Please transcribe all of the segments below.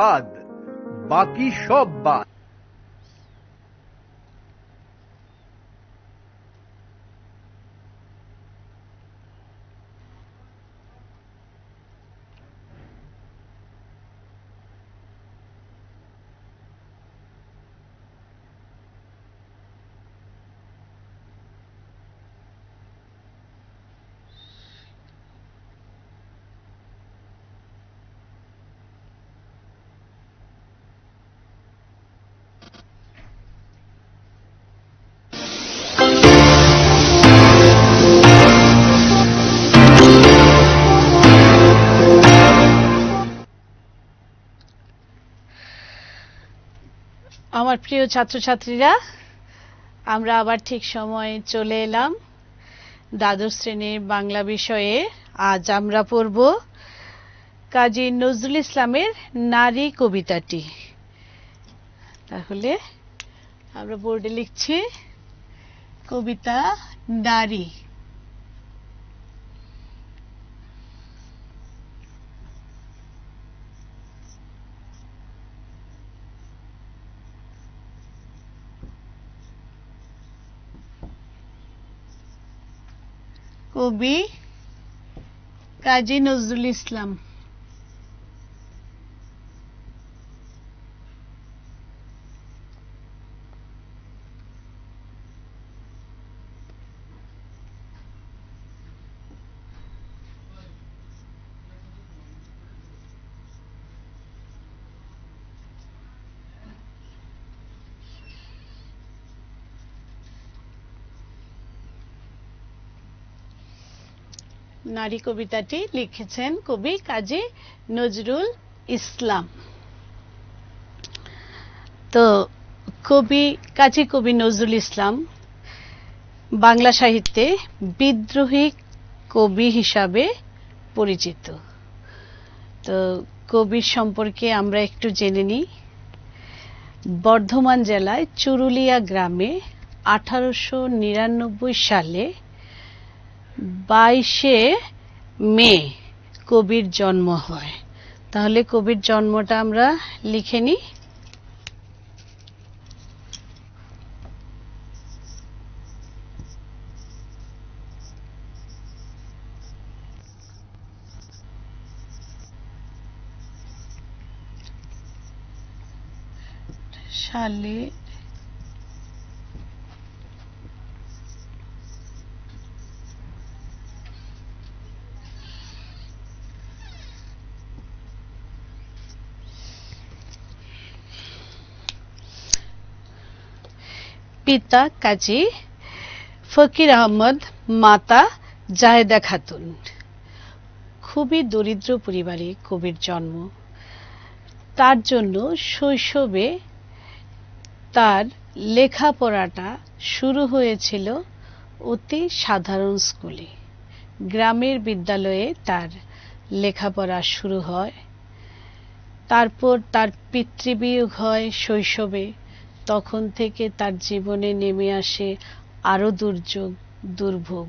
বাদ, বাকি সব বাদ। আমার প্রিয় ছাত্রছাত্রীরা, আমরা আবার ঠিক সময়ে চলে এলাম দ্বাদশ শ্রেণীর বাংলা বিষয়ে। আজ আমরা পড়ব কাজী নজরুল ইসলামের নারী কবিতাটি। তাহলে আমরা বোর্ডে লিখছি কবিতা নারী। কবি কাজী নজরুল ইসলাম। নারী কবিতাটি লিখেছেন কবি কাজী নজরুল ইসলাম। তো কাজী কবি নজরুল ইসলাম বাংলা সাহিত্যে বিদ্রোহী কবি হিসাবে পরিচিত। তো কবির সম্পর্কে আমরা একটু জেনে নিই। বর্ধমান জেলায় চুরুলিয়া গ্রামে 1899 সালে 22শে মে কবির জন্ম হয়। তাহলে কবির জন্মটা আমরা লিখে নিই। সালে পিতা কাজী ফকির আহমদ, মাতা জাহেদা খাতুন। খুবই দরিদ্র পরিবারে কবির জন্ম। তার জন্য শৈশবে তার লেখাপড়াটা শুরু হয়েছিল অতি সাধারণ স্কুলে। গ্রামের বিদ্যালয়ে তার লেখাপড়া শুরু হয়। তারপর তার পিতৃবিয়োগ হয় শৈশবে। তখন থেকে তার জীবনে নেমে আসে আরো দুর্যোগ, দুর্ভোগ।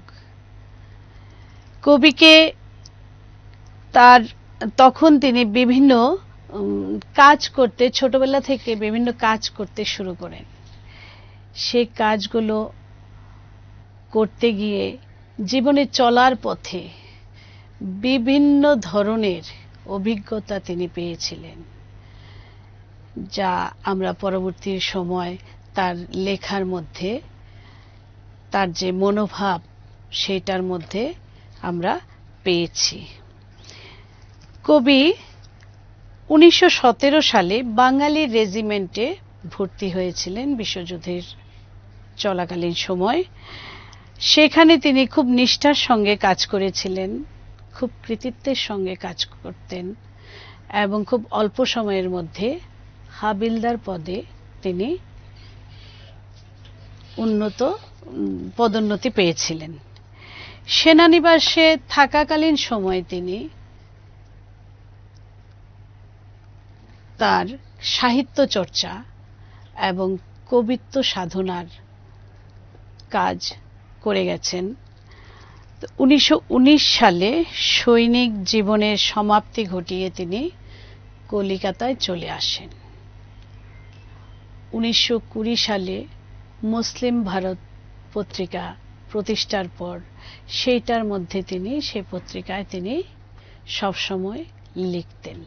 কবিকে তখন তিনি বিভিন্ন কাজ করতে, ছোটবেলা থেকে বিভিন্ন কাজ করতে শুরু করেন। সেই কাজগুলো করতে গিয়ে জীবনে চলার পথে বিভিন্ন ধরনের অভিজ্ঞতা তিনি পেয়েছিলেন, যা আমরা পরবর্তী সময় তার লেখার মধ্যে, তার যে মনোভাব সেটার মধ্যে আমরা পেয়েছি। কবি 1917 সালে বাঙালি রেজিমেন্টে ভর্তি হয়েছিলেন বিশ্বযুদ্ধের চলাকালীন সময়। সেখানে তিনি খুব নিষ্ঠার সঙ্গে কাজ করেছিলেন, খুব কৃতিত্বের সঙ্গে কাজ করতেন এবং খুব অল্প সময়ের মধ্যে হাবিলদার পদে তিনি পদোন্নতি পেয়েছিলেন। সেনানিবাসে থাকাকালীন সময়ে তিনি তার সাহিত্য চর্চা এবং কবিত্ব সাধনার কাজ করে গেছেন। 1919 সালে সৈনিক জীবনের সমাপ্তি ঘটিয়ে তিনি কলিকাতায় চলে আসেন। 1920 সালে মুসলিম ভারত পত্রিকা প্রতিষ্ঠার পর সেইটার মধ্যে সেই পত্রিকায় তিনি সবসময় লিখতেন।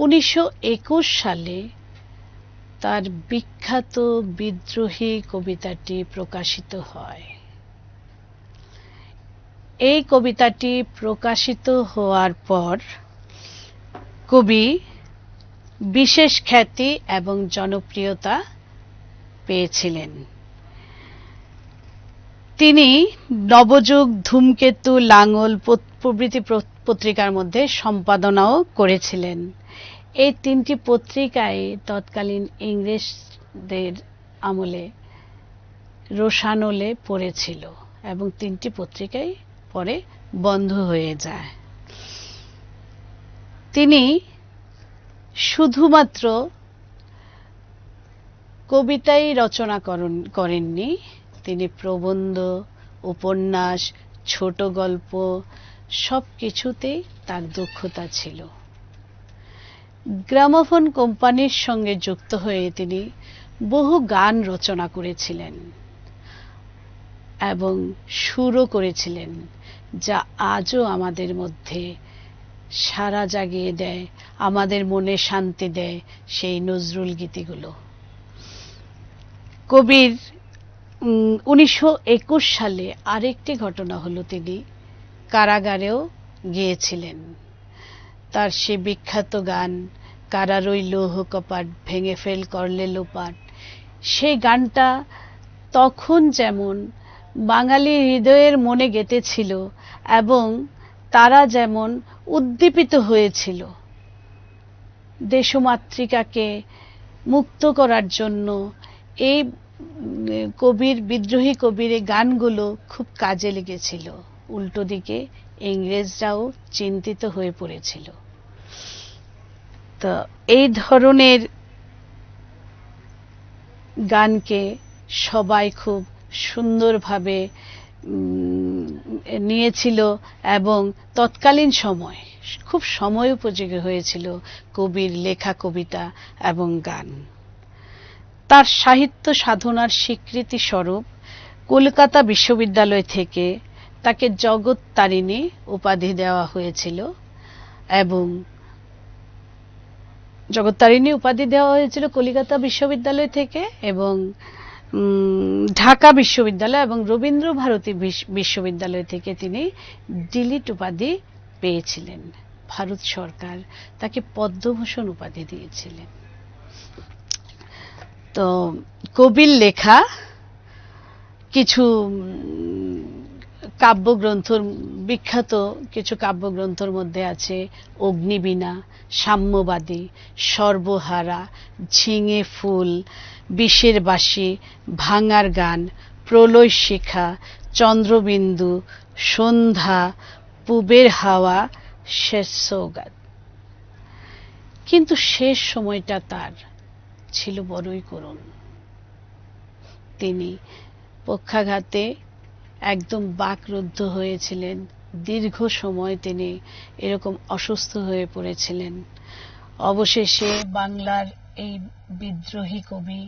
1921 সালে তার বিখ্যাত বিদ্রোহী কবিতাটি প্রকাশিত হয়। এই কবিতাটি প্রকাশিত হওয়ার পর কবি বিশেষ খ্যাতি এবং জনপ্রিয়তা পেয়েছিলেন। তিনি নবযুগ, ধূমকেতু, লাঙল প্রভৃতি পত্রিকার মধ্যে সম্পাদনাও করেছিলেন। এই তিনটি পত্রিকায় তৎকালীন ইংরেজদের আমলে রোষানলে পড়েছিল এবং তিনটি পত্রিকাই পরে বন্ধ হয়ে যায়। তিনি শুধুমাত্র কবিতাই রচনা করেননি, তিনি প্রবন্ধ, উপন্যাস, ছোট গল্প সবকিছুতেই তার দক্ষতা ছিল। গ্রামোফোন কোম্পানির সঙ্গে যুক্ত হয়ে তিনি বহু গান রচনা করেছিলেন এবং সুরও করেছিলেন, যা আজও আমাদের মধ্যে সাড়া জাগিয়ে দেয়, আমাদের মনে শান্তি দেয়, সেই নজরুল গীতিগুলো। কবির 1921 সালে আরেকটি ঘটনা হলো, তিনি কারাগারেও গিয়েছিলেন। তার সে বিখ্যাত গান কারারই লৌহ কপাট ভেঙে ফেল করলে লোপাট, সেই গানটা তখন যেমন বাঙালির হৃদয়ের মনে গেঁথেছিল এবং তারা যেমন উদ্দীপিত হয়েছিল দেশমাতৃকাকে মুক্ত করার জন্য। এই বিদ্রোহী কবির এই গানগুলো খুব কাজে লেগেছিল। উল্টো দিকে ইংরেজরাও চিন্তিত হয়ে পড়েছিল। তো এই ধরনের গানকে সবাই খুব সুন্দরভাবে নিয়েছিল এবং তৎকালীন সময় খুব সময় উপযোগী হয়েছিল কবির লেখা কবিতা এবং গান। তার সাহিত্য সাধনার স্বীকৃতি স্বরূপ কলকাতা বিশ্ববিদ্যালয় থেকে তাকে জগত্তারিণী উপাধি দেওয়া হয়েছিল এবং কলকাতা বিশ্ববিদ্যালয় থেকে এবং ঢাকা বিশ্ববিদ্যালয় এবং রবীন্দ্র ভারতী বিশ্ববিদ্যালয় থেকে তিনি ডিলিট উপাধি পেয়েছিলেন। ভারত সরকার তাকে পদ্মভূষণ উপাধি দিয়েছিলেন। তো কবির লেখা কিছু কাব্যগ্রন্থ, বিখ্যাত কিছু কাব্যগ্রন্থের মধ্যে আছে অগ্নিবীণা, সাম্যবাদী, সর্বহারা, ঝিঙে ফুল, বিষের বাঁশি, ভাঙার গান, প্রলয় শিখা, চন্দ্রবিন্দু, সন্ধ্যা, পুবের হাওয়া, শেষ সৌগাত। কিন্তু শেষ সময়টা তার ছিল বড়ই করুণ। তিনি পক্ষাঘাতে একদম বাকরুদ্ধ হয়েছিলেন। দীর্ঘ সময় তিনি এরকম অসুস্থ হয়ে পড়েছিলেন। অবশেষে বাংলার এই বিদ্রোহী কবি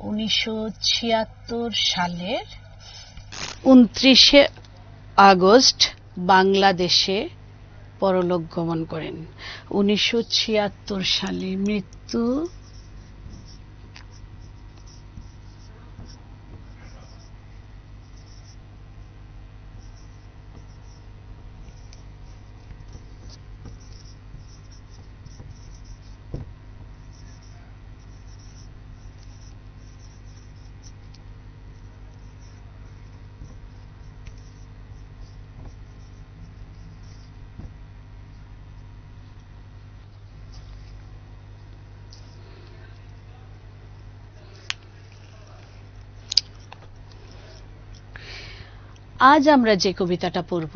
1976 সালের 29শে আগস্ট বাংলাদেশে পরলোক গমন করেন। 1976 সালে মৃত্যু আজ আমরা যে কবিতাটা পড়ব,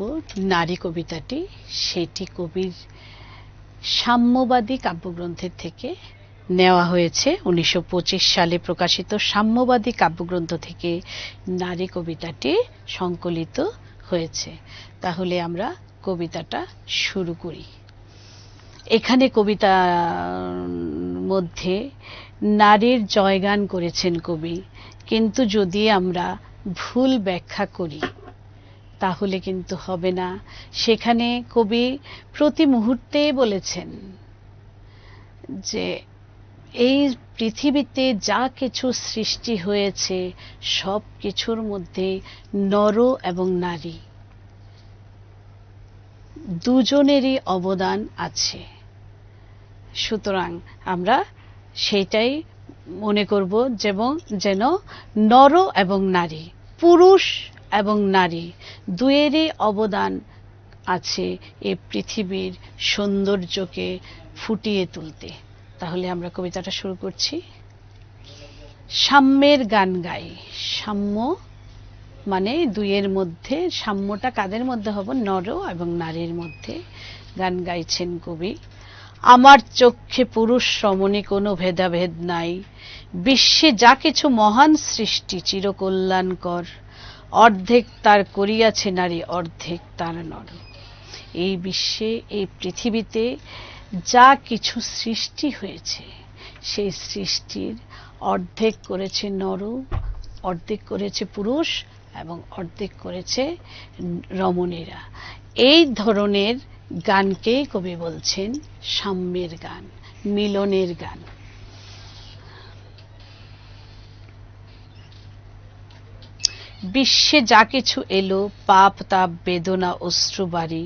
নারী কবিতাটি, সেটি কবির সাম্যবাদী কাব্যগ্রন্থের থেকে নেওয়া হয়েছে। 1925 সালে প্রকাশিত সাম্যবাদী কাব্যগ্রন্থ থেকে নারী কবিতাটি সংকলিত হয়েছে। তাহলে আমরা কবিতাটা শুরু করি। এখানে কবিতার মধ্যে নারীর জয়গান করেছেন কবি, কিন্তু যদি আমরা ভুল ব্যাখ্যা করি তাহলে কিন্তু হবে না। সেখানে কবি প্রতি মুহূর্তে বলেছেন যে এই পৃথিবীতে যা কিছু সৃষ্টি হয়েছে সব কিছুর মধ্যে নর এবং নারী দুজনেরই অবদান আছে। সুতরাং আমরা সেইটাই মনে করব যেন নর এবং নারী, পুরুষ এবং নারী দুয়েরই অবদান আছে এই পৃথিবীর সৌন্দর্যকে ফুটিয়ে তুলতে। তাহলে আমরা কবিতাটা শুরু করছি। সাম্যের গান গাই। সাম্য মানে দুইয়ের মধ্যে, সাম্যটা কাদের মধ্যে হবে? নর এবং নারীর মধ্যে। গান গাইছেন কবি। আমার চক্ষে পুরুষ রমণী কোনো ভেদাভেদ নাই, বিশ্বে যা কিছু মহান সৃষ্টি চিরকল্যাণকর, অর্ধেক তার করিয়াছে নারী, অর্ধেক তার নর। এই বিশ্বে, এই পৃথিবীতে যা কিছু সৃষ্টি হয়েছে সেই সৃষ্টির অর্ধেক করেছে নর, অর্ধেক করেছে পুরুষ এবং অর্ধেক করেছে রমণীরা। এই ধরনের গানকেই কবি বলছেন সাম্যের গান, মিলনের গান। বিশ্বে যা কিছু এলো, পাপ তাপ বেদনা অশ্রু বাড়ি,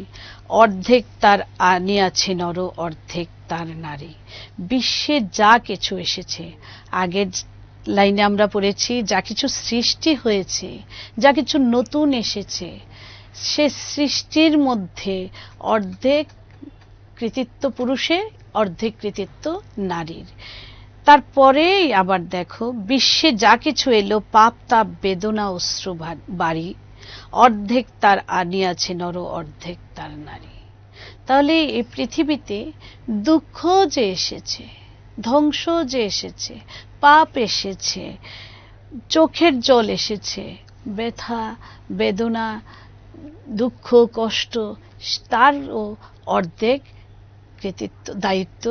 অর্ধেক তার আনিয়াছে নর, অর্ধেক তার নারী। বিশ্বে যা কিছু এসেছে, আগের লাইনে আমরা পড়েছি যা কিছু সৃষ্টি হয়েছে, যা কিছু নতুন এসেছে, সে সৃষ্টির মধ্যে অর্ধেক কৃতিত্ব পুরুষের, অর্ধেক কৃতিত্ব নারীর। তারপরেই আবার দেখো, বিশ্বে যা কিছু এলো, পাপ তাপ বেদনা অশ্রু বাড়ি, অর্ধেক তার আনিয়াছে নর, অর্ধেক তার নারী। তাহলে এই পৃথিবীতে দুঃখ যে এসেছে, ধ্বংস যে এসেছে, পাপ এসেছে, চোখের জল এসেছে, ব্যথা বেদনা দুঃখ কষ্ট, তারও অর্ধেক কৃতিত্ব দায়িত্ব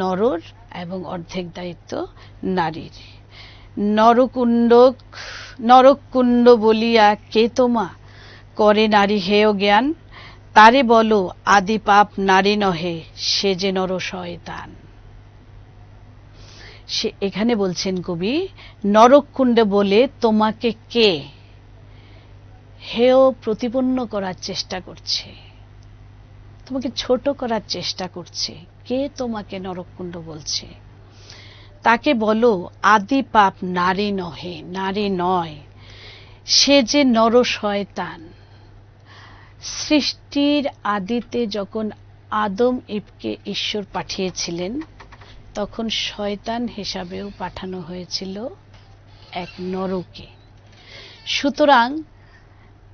নরর এবং অর্ধেক দায়িত্ব নারীর। নরকুণ্ড বলিয়া কে তোমা করে নারী হেয় জ্ঞান, তারে বলো আদি পাপ নারী নহে, সে যে নর শয়তান। সে এখানে বলছেন কবি, নরকুণ্ডে বলে তোমাকে কে হেয় প্রতিপন্ন করার চেষ্টা করছে, তোমাকে ছোট করার চেষ্টা করছে। কে তোমাকে নরকুণ্ড বলছে? তাকে বলো আদি পাপ নারী নহে, নারী নয়, সে যে নর শয়তান। সৃষ্টির আদিতে যখন আদম ইবকে ঈশ্বর পাঠিয়েছিলেন, তখন শয়তান হিসাবেও পাঠানো হয়েছিল এক নরকে। সুতরাং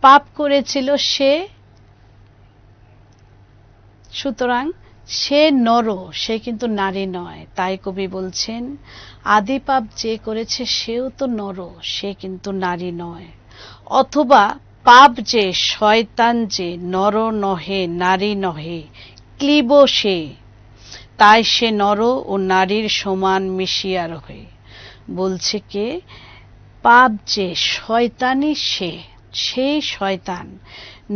পাপ করেছিল সে, সুতরাং সে নর, সে কিন্তু নারী নয়। তাই কবি বলছেন আদি পাপ যে করেছে সেও তো নর, সে কিন্তু নারী নয়। অথবা পাপ যে, শয়তান যে, নর নহে নারী নহে, ক্লীব সে, তাই সে নর ও নারীর সমান মিশিয়া রহে। বলছে কে? পাপ যে, শয়তানই সে, সেই শয়তান,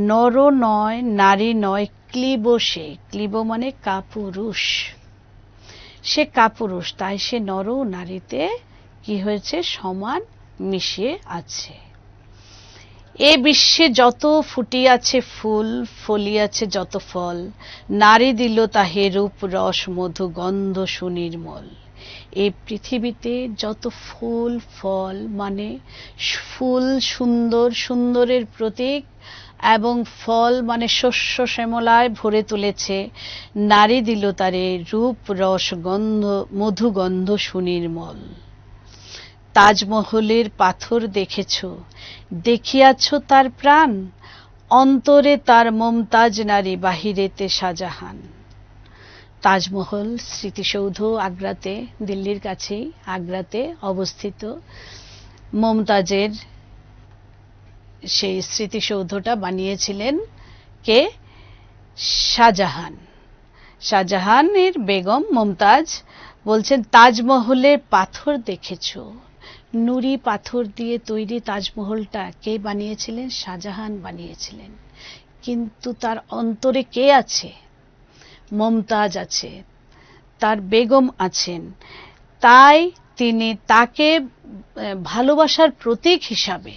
নর নয় নারী নয়, ক্লীব সে। ক্লীব মানে কাপুরুষ, সে কাপুরুষ, তাই সে নর ও নারীতে কি হয়েছে? সমান মিশিয়ে আছে। এ বিশ্বে যত ফুটিয়াছে ফুল, ফলিয়াছে যত ফল, নারী দিল তাহে রূপ রস মধু গন্ধ সুনির্মল। এই পৃথিবীতে যত ফুল ফল, মানে ফুল সুন্দর, সুন্দরের প্রতীক, এবং ফল মানে শস্য শ্যামলায় ভরে তুলেছে, নারী দিল তারে রূপ রস গন্ধ মধু গন্ধ সুনির্মল। তাজমহলের পাথর দেখেছ, দেখিয়াছ তার প্রাণ, অন্তরে তার মমতাজ নারী, বাহিরেতে শাহজাহান। তাজমহল স্মৃতিসৌধ আগ্রাতে, দিল্লির কাছেই আগ্রাতে অবস্থিত। মমতাজের সেই স্মৃতিসৌধটা বানিয়েছিলেন কে? শাহজাহান। শাহজাহানের বেগম মুমতাজ বলছেন, তাজমহলের পাথর দেখেছো? নুড়ি পাথর দিয়ে তৈরি তাজমহলটা কে বানিয়েছিলেন? শাহজাহান বানিয়েছিলেন। কিন্তু তার অন্তরে কে আছে? মুমতাজ আছে, তার বেগম আছেন। তাই তিনি তাকে ভালোবাসার প্রতীক হিসাবে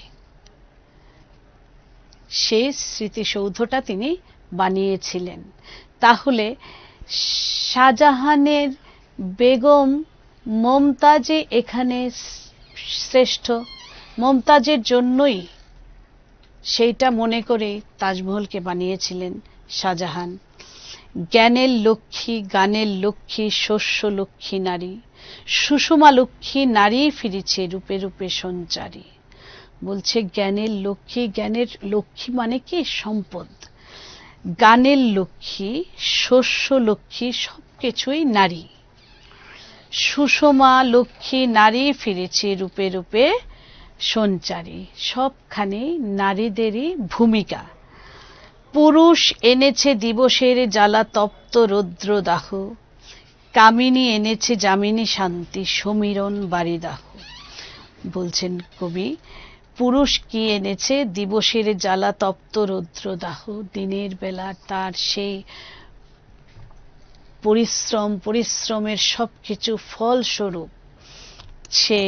সেই স্মৃতিসৌধটা তিনি বানিয়েছিলেন। তাহলে শাহজাহানের বেগম মুমতাজই এখানে শ্রেষ্ঠ। মুমতাজের জন্যই সেইটা মনে করে তাজমহলকে বানিয়েছিলেন শাহজাহান। জ্ঞানের লক্ষ্মী, গানের লক্ষ্মী, শস্য লক্ষ্মী নারী, সুষমা লক্ষ্মী নারী ফিরেছে রূপে রূপে সঞ্চারী। বলছে জ্ঞানের লক্ষ্মী, জ্ঞানের লক্ষ্মী মানে কি? সম্পদ। গানের লক্ষ্মী, শস্য লক্ষ্মী, সবকিছুই নারী। সুষমা লক্ষ্মী নারী ফিরেছে রূপে রূপে সঞ্চারী। সবখানে নারীদেরই ভূমিকা। পুরুষ এনেছে দিবসের জ্বালা তপ্ত রৌদ্র দাহ, কামিনী এনেছে যামিনী শান্তি সমীরণ বারিদাহ। বলছেন কবি, পুরুষ কি এনেছে? দিবসের জ্বালা তপ্ত রৌদ্র দাহ। দিনের বেলা তার সেই পরিশ্রমের সবকিছু ফলস্বরূপ সে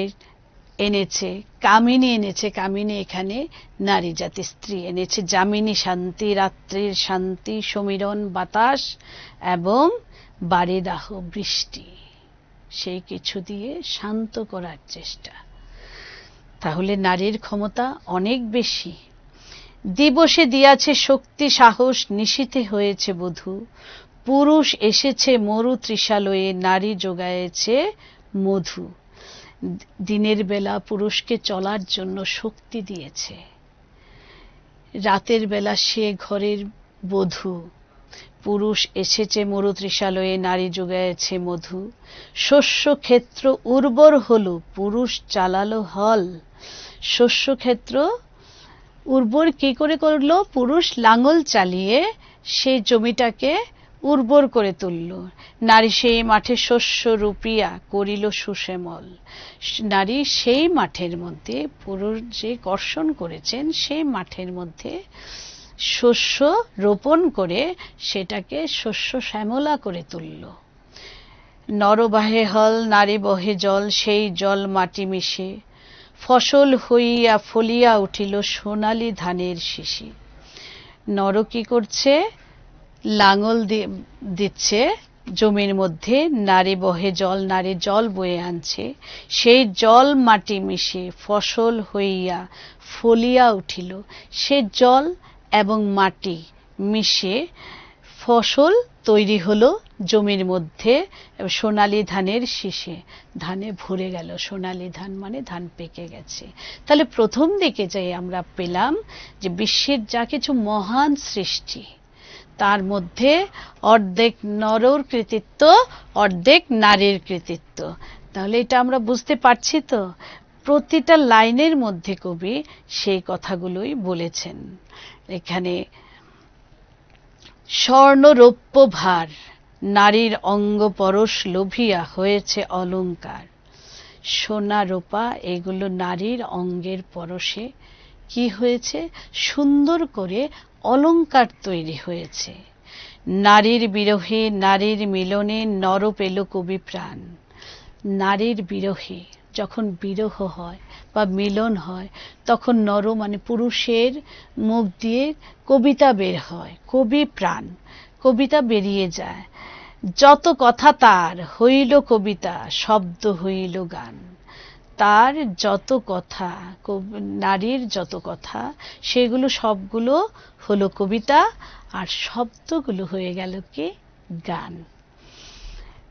এনেছে। কামিনী এনেছে, কামিনী এখানে নারী জাতি, স্ত্রী এনেছে। যামিনী শান্তি, রাত্রির শান্তি, সমীরণ বাতাস এবং বারিদাহ বৃষ্টি, সেই কিছু দিয়ে শান্ত করার চেষ্টা। তাহলে নারীর ক্ষমতা অনেক বেশি। দিবসে দিয়াছে শক্তি সাহস, নিশীথে হয়েছে বধূ। পুরুষ এসেছে মরু তৃষালয়ে, নারী যোগায়েছে মধু। দিনের বেলা পুরুষকে চলার জন্য শক্তি দিয়েছে, রাতের বেলা সে ঘরের বধূ। পুরুষ এসেছে মরু তৃষালয়ে, নারী যোগায়েছে মধু। শস্য ক্ষেত্র উর্বর হলো, পুরুষ চালালো হল। শস্য ক্ষেত্র উর্বর কি করে করলো? পুরুষ লাঙল চালিয়ে সেই জমিটাকে উর্বর করে তুলল। নারী সেই মাঠে শস্য রূপিয়া করিল সুশ্যামল। নারী সেই মাঠের মধ্যে, পুরুষ যে কর্ষণ করেছেন সেই মাঠের মধ্যে শস্য রোপণ করে সেটাকে শস্য শ্যামলা করে তুলল। নর বাহে হল, নারী বহে জল, সেই জল মাটি মিশে ফসল হইয়া ফলিয়া উঠিল সোনালী ধানের শিশি। নর কি করছে? লাঙল দিচ্ছে জমির মধ্যে, নারী বহে জল, নারী জল বয়ে আনছে, সেই জল মাটি মিশে ফসল হইয়া ফলিয়া উঠিল। সে জল এবং মাটি মিশে ফসল তৈরি হলো জমির মধ্যে, সোনালী ধানের শীষে। ধানে ভরে গেল, সোনালী ধান মানে ধান পেকে গেছে। তাহলে প্রথম দিকে যাই আমরা পেলাম যে বিশ্বের যা কিছু মহান সৃষ্টি তার মধ্যে অর্ধেক নরর কৃতিত্ব, অর্ধেক নারীর কৃতিত্ব। তাহলে এটা আমরা বুঝতে পারছি তো? প্রতিটা লাইনের মধ্যে কবি সেই কথাগুলোই বলেছেন। এখানে স্বর্ণ রৌপ্য ভার, নারীর অঙ্গ পরশ লোভিয়া হয়েছে অলংকার। সোনা রূপা এগুলো নারীর অঙ্গের পরশে কি হয়েছে? সুন্দর করে অলংকার তৈরি হয়েছে। নারীর বিরহে নারীর মিলনে নর পেল কবি প্রাণ। নারীর বিরহে, যখন বিরহ হয় বা মিলন হয়, তখন নর মানে পুরুষের মুখ দিয়ে কবিতা বের হয়, কবি প্রাণ, কবিতা বেরিয়ে যায়। যত কথা তার হইল কবিতা, শব্দ হইল গান। তার যত কথা, নারীর যত কথা, সেগুলো সবগুলো হলো কবিতা, আর শব্দগুলো হয়ে গেল কি? গান।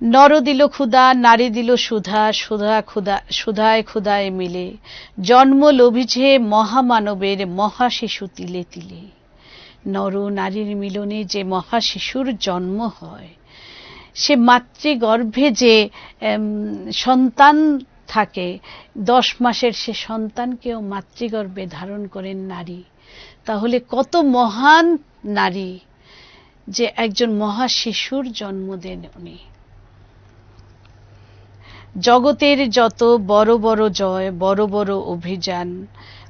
নর দিল ক্ষুধা, নারী দিল সুধা, সুধা ক্ষুধা সুধায় ক্ষুধায় মিলে জন্ম লভিছে মহামানবের মহাশিশু তিলে তিলে। নর নারীর মিলনে যে মহাশিশুর জন্ম হয়, সে মাতৃগর্ভে যে সন্তান থাকে, 10 মাসের সে সন্তানকেও মাতৃগর্ভে ধারণ করেন নারী। তাহলে কত মহান নারী যে একজন মহা শিশুর জন্ম দেন উনি। জগতের যত বড় বড় জয়, বড় বড় অভিযান,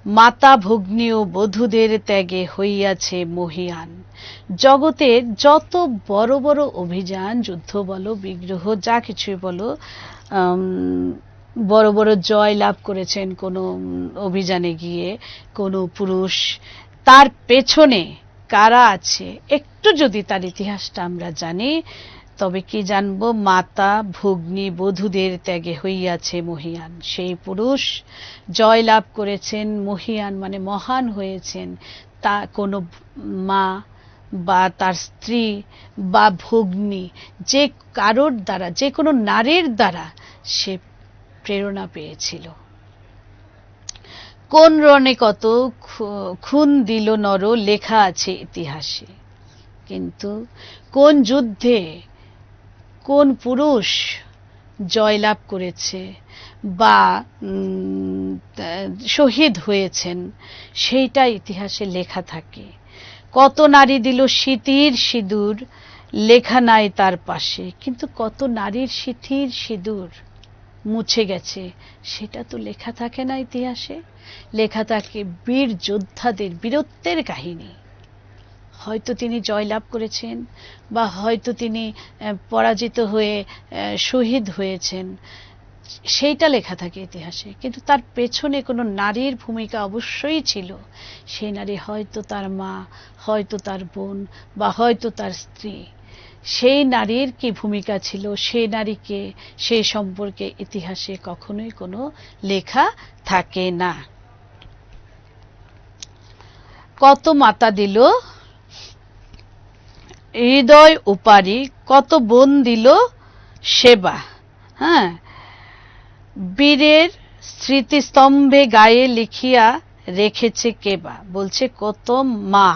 মাতা ভগ্নী ও বধূদের ত্যাগে হইয়াছে মহীয়ান। জগতের যত বড় বড় অভিযান, যুদ্ধ বলো, বিগ্রহ, যা কিছুই বলো, বড় বড় জয় লাভ করেছেন কোনো অভিযানে গিয়ে কোনো পুরুষ, তার পেছনে কারা আছে একটু যদি তার ইতিহাসটা আমরা জানি, তবে কি জানবো, মাতা ভগ্নী বধূদের ত্যাগে হইয়াছে মহীয়ান। সেই পুরুষ জয় লাভ করেছেন, মহীয়ান মানে মহান হয়েছেন, তা কোনো মা বা তার স্ত্রী বা ভগ্নী, যে কারোর দ্বারা, যে কোনো নারীর দ্বারা সে প্রেরণা পেয়েছিল। কোন রণে কত খুন দিল নর, লেখা আছে ইতিহাসে। কিন্তু কোন যুদ্ধে কোন পুরুষ জয়লাভ করেছে বা শহীদ হয়েছেন, সেইটা ইতিহাসে লেখা থাকে। কত নারী দিল সিঁথির সিঁদুর, লেখা নাই তার পাশে। কিন্তু কত নারীর সিঁথির সিঁদুর মুছে গেছে, সেটা তো লেখা থাকে না ইতিহাসে। লেখা থাকে বীর যোদ্ধাদের বীরত্বের কাহিনী। হয়তো তিনি জয়লাভ করেছেন বা হয়তো তিনি পরাজিত হয়ে শহীদ হয়েছেন, সেইটা লেখা থাকে ইতিহাসে। কিন্তু তার পেছনে কোনো নারীর ভূমিকা অবশ্যই ছিল। সেই নারী হয়তো তার মা, হয়তো তার বোন বা হয়তো তার স্ত্রী। সেই নারীর কি ভূমিকা ছিল, সেই নারীকে, সেই সম্পর্কে ইতিহাসে কখনোই কোনো লেখা থাকে না। কত মাতা দিল হৃদয় উপারি, কত বোন দিল সেবা। হ্যাঁ, বীরের স্মৃতিস্তম্ভে গায়ে লিখিয়া রেখেছে কেবা। বলছে কত মা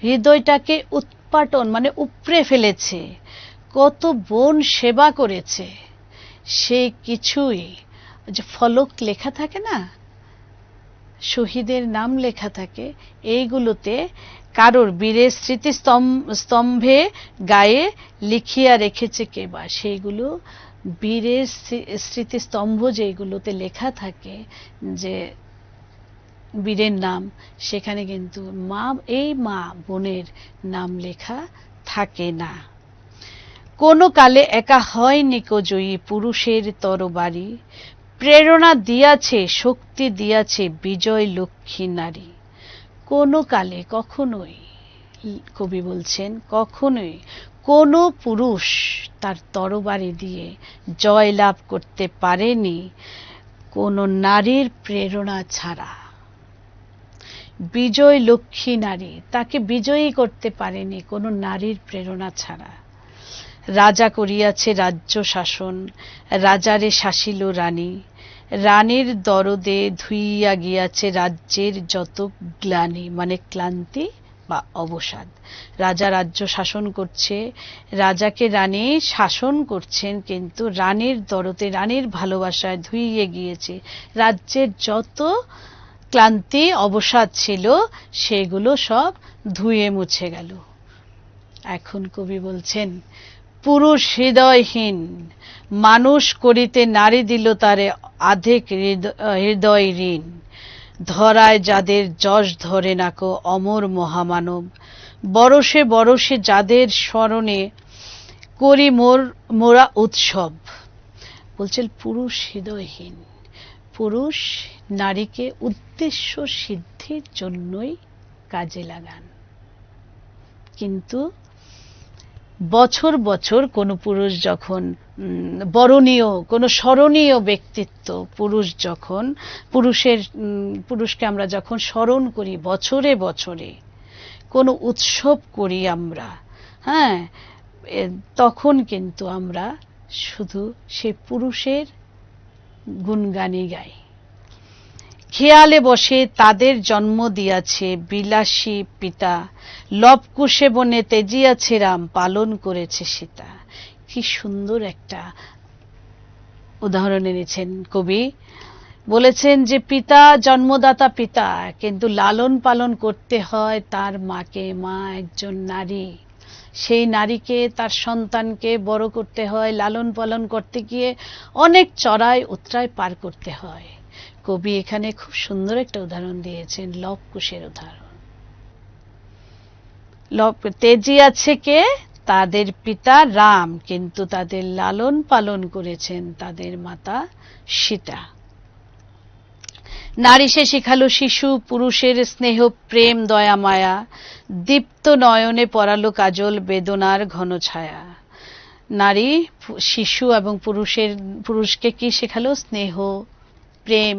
হৃদয়টাকে উৎপাটন মানে উপড়ে ফেলেছে, কত বোন সেবা করেছে, সে কিছুই, যে ফলক লেখা থাকে না, শহীদের নাম লেখা থাকে, এইগুলোতে কারোর বীরের স্মৃতিস্তম্ভে গায়ে লিখিয়া রেখেছে কেবা। সেইগুলো বীরের স্মৃতিস্তম্ভ যেগুলোতে লেখা থাকে, যে বীরের নাম, সেখানে কিন্তু মা, এই মা বোনের নাম লেখা থাকে না। কোনো কালে একা হয়নি কো জয়ী, পুরুষের তরবারি, প্রেরণা দিয়াছে, শক্তি দিয়াছে বিজয় লক্ষ্মী নারী। কোনো কালে, কখনোই, কবি বলছেন, কখনোই কোনো পুরুষ তার তরবারি দিয়ে জয় লাভ করতে পারেনি কোনো নারীর প্রেরণা ছাড়া। বিজয় লক্ষ্মী নারী, তাকে বিজয়ী করতে পারেনি কোনো নারীর প্রেরণা ছাড়া। রাজা করিয়াছে রাজ্য শাসন, রাজারে শাসিল রানী, রানীর দরদে ধুইয়া গিয়াছে রাজ্যের যত গ্লানি, মানে ক্লান্তি বা অবসাদ। রাজা রাজ্য শাসন করছে, রাজাকে রানী শাসন করছেন, কিন্তু রানীর দরদে, রানীর ভালোবাসায় ধুইয়ে গিয়েছে রাজ্যের যত ক্লান্তি অবসাদ ছিল, সেগুলো সব ধুয়ে মুছে গেল। এখন কবি বলছেন, পুরুষ হৃদয়হীন মানুষ করিতে নারী দিল তারে আধেক হৃদয় ঋণ, ধরায় যাদের যশ ধরে নাকো অমর মহামানব, বরষে বরষে যাদের স্মরণে করি মোরা উৎসব। বলছেন পুরুষ হৃদয়হীন, পুরুষ নারীকে উদ্দেশ্য সিদ্ধির জন্যই কাজে লাগান। কিন্তু বছর বছর কোনো পুরুষ যখন বরণীয়, কোনো স্মরণীয় ব্যক্তিত্ব পুরুষ, যখন পুরুষকে আমরা যখন স্মরণ করি বছরে বছরে, কোনো উৎসব করি আমরা, হ্যাঁ, তখন কিন্তু আমরা শুধু সেই পুরুষের গুণগানই গাই। খেয়ালে বসে তাদের জন্ম দিয়াছে বিলাসী পিতা, লবকুশে বনে তেজিয়াছে রাম, পালন করেছে সীতা। কি সুন্দর একটা উদাহরণ এনেছেন কবি। বলেছেন যে পিতা, জন্মদাতা পিতা, কিন্তু লালন পালন করতে হয় তার মাকে। মা একজন নারী, সেই নারীকে, তার সন্তানকে বড় করতে হয়, লালন পালন করতে গিয়ে অনেক চড়াই উতরাই পার করতে হয়। কবি এখানে খুব সুন্দর একটা উদাহরণ দিয়েছেন, লবকুশের উদাহরণ। তেজি আছে কে? তাদের পিতা রাম, কিন্তু তাদের লালন পালন করেছেন তাদের মাতা সীতা। নারী সে শিখালো শিশু, পুরুষের স্নেহ প্রেম দয়া মায়া, দীপ্ত নয়নে পরালো কাজল বেদনার ঘন ছায়া। নারী শিশু এবং পুরুষকে কি শেখালো? স্নেহ, প্রেম,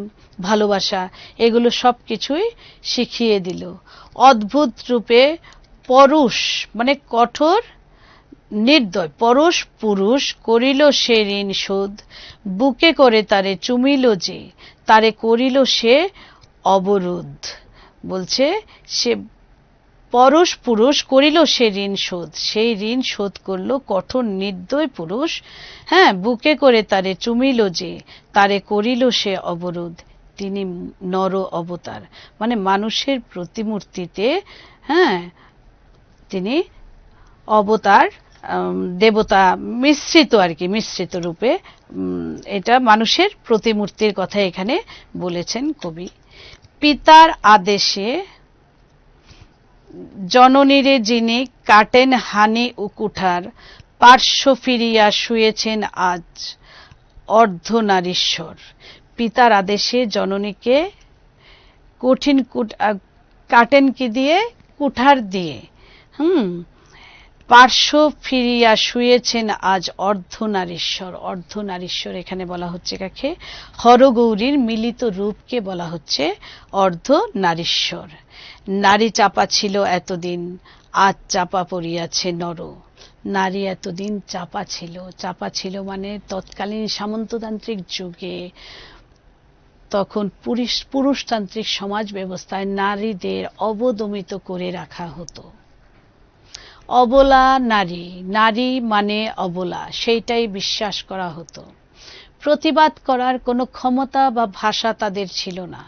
ভালোবাসা, এগুলো সবকিছুই শিখিয়ে দিল। অদ্ভুত রূপে পরুষ মানে কঠোর নির্দয় পরশ পুরুষ করিল সে ঋণ শোধ, বুকে করে তারে চুমিল যে, তারে করিল সে অবরোধ। বলছে সে পরশ পুরুষ করিল সে ঋণ শোধ, সেই ঋণ শোধ করলো কঠোর নির্দয় পুরুষ। হ্যাঁ, বুকে করে তারে চুমিল যে, তারে করিল সে অবরোধ। তিনি নর অবতার, মানে মানুষের প্রতিমূর্তিতে, হ্যাঁ, তিনি অবতার, দেবতা মিশ্রিত আর কি, মিশ্রিত রূপে এটা মানুষের প্রতিমূর্তির কথা এখানে বলেছেন কবি। পিতার আদেশে জননীরে যিনি কাটেন হানি ও কুঠার, পার্শ্ব ফিরিয়া শুয়েছেন আজ অর্ধনারীশ্বর। পিতার আদেশে জননীকে কঠিন কাটেন কি দিয়ে? কুঠার দিয়ে। পার্শ্ব ফিরিয়া শুয়েছেন আজ অর্ধনারীশ্বর। অর্ধনারীশ্বর এখানে বলা হচ্ছে কাকে? হরগৌরীর মিলিত রূপকে বলা হচ্ছে অর্ধনারীশ্বর। নারী চাপা ছিল এতদিন, আজ চাপা পড়িয়াছে নর। নারী এতদিন চাপা ছিল, চাপা ছিল মানে তৎকালীন সামন্ততান্ত্রিক যুগে, তখন পুরুষতান্ত্রিক সমাজ ব্যবস্থায় নারীদের অবদমিত করে রাখা হতো। অবলা নারী, নারী মানে অবলা, সেইটাই বিশ্বাস করা হতো। প্রতিবাদ করার কোনো ক্ষমতা বা ভাষা তাদের ছিল না।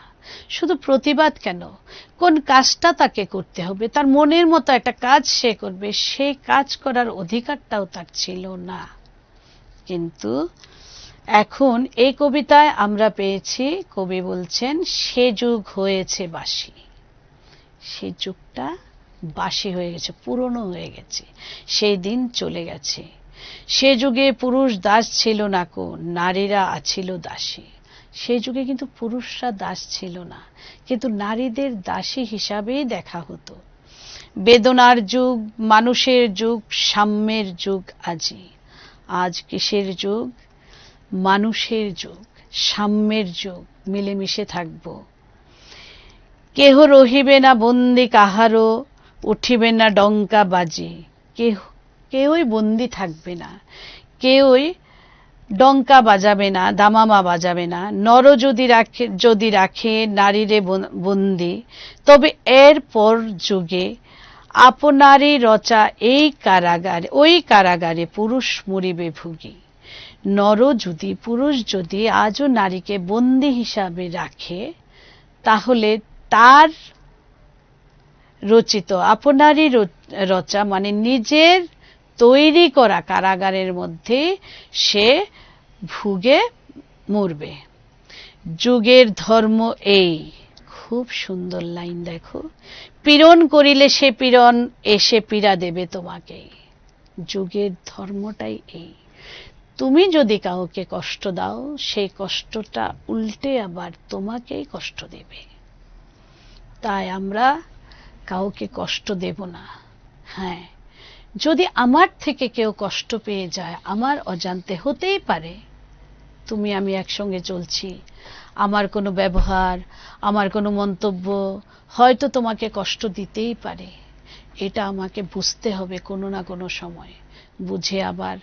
শুধু প্রতিবাদ কেন, কোন কাজটা তাকে করতে হবে, তার মনের মতো একটা কাজ সে করবে, সেই কাজ করার অধিকারটাও তার ছিল না। কিন্তু এখন এই কবিতায় আমরা পেয়েছি, কবি বলছেন সে যুগ হয়েছে বাসি। সে যুগটা বাসি হয়ে গেছে, পুরনো হয়ে গেছে, সেই দিন চলে গেছে। সে যুগে পুরুষ দাস ছিল না কো, নারীরা আছিল দাসী। সে যুগে কিন্তু পুরুষরা দাস ছিল না, কিন্তু নারীদের দাসী হিসাবেই দেখা হতো। বেদনার যুগ, মানুষের যুগ, সাম্যের যুগ আজি। আজ কিসের যুগ? মানুষের যুগ, সাম্যের যুগ, মিলেমিশে থাকব। কেহ রহিবে না বন্দি কাহারও, উঠিবে না ডঙ্কা বাজি। কেউই বন্দি থাকবে না, কেউই ডঙ্কা বাজাবে না, দামামা বাজাবে না। নর যদি রাখে নারীরে বন্দি, তবে এর পর যুগে আপনারই রচা ওই কারাগারে পুরুষ মরিবে ভুগি। পুরুষ যদি আজও নারীকে বন্দি হিসাবে রাখে, তাহলে তার রচিত, আপনারই রচা মানে নিজের তৈরি করা কারাগারের মধ্যে সে ভুগে মরবে। যুগের ধর্ম এই, খুব সুন্দর লাইন দেখো, পীড়ন করিলে সে পীড়ন এসে পীড়া দেবে তোমাকে। যুগের ধর্মটাই এই, তুমি যদি কাউকে কষ্ট দাও, সেই কষ্টটা উল্টে আবার তোমাকেই কষ্ট দেবে। তাই আমরা কাউকে কষ্ট দেব না। হ্যাঁ, যদি আমার থেকে কেউ কষ্ট পেয়ে যায়, আমার অজান্তে, হতেই পারে তুমি আমি একসঙ্গে চলছি, আমার কোনো ব্যবহার, আমার কোনো মন্তব্য হয়তো তোমাকে কষ্ট দিতেই পারে। এটা আমাকে বুঝতে হবে কোনো না কোনো সময়, বুঝে আবার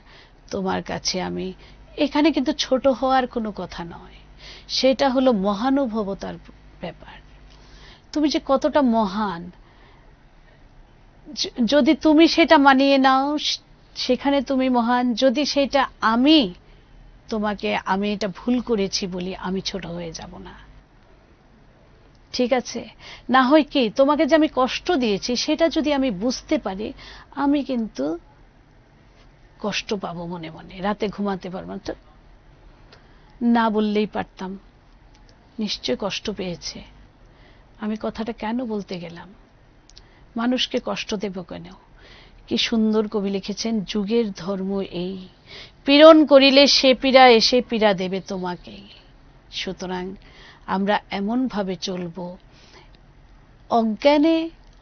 তোমার কাছে আমি, এখানে কিন্তু ছোট হওয়ার কোনো কথা নয়, সেটা হলো মহানুভবতার ব্যাপার। তুমি যে কতটা মহান, যদি তুমি সেটা মানিয়ে নাও, সেখানে তুমি মহান। যদি সেটা আমি এটা ভুল করেছি বলি, আমি ছোট হয়ে যাব না। ঠিক আছে, না হয় কি তোমাকে যে আমি কষ্ট দিয়েছি সেটা যদি আমি বুঝতে পারি, আমি কিন্তু কষ্ট পাবো মনে মনে, রাতে ঘুমাতে পারবো না। তো না বললেই পারতাম, নিশ্চয় কষ্ট পেয়েছে, আমি কথাটা কেন বলতে গেলাম, মানুষকে কষ্ট দেব কেন। কি সুন্দর কবি লিখেছেন, যুগের ধর্ম এই, পীড়ন করিলে সে পীড়া এসে পীড়া দেবে তোমাকেই। সুতরাং আমরা এমন ভাবে চলবো, অজ্ঞানে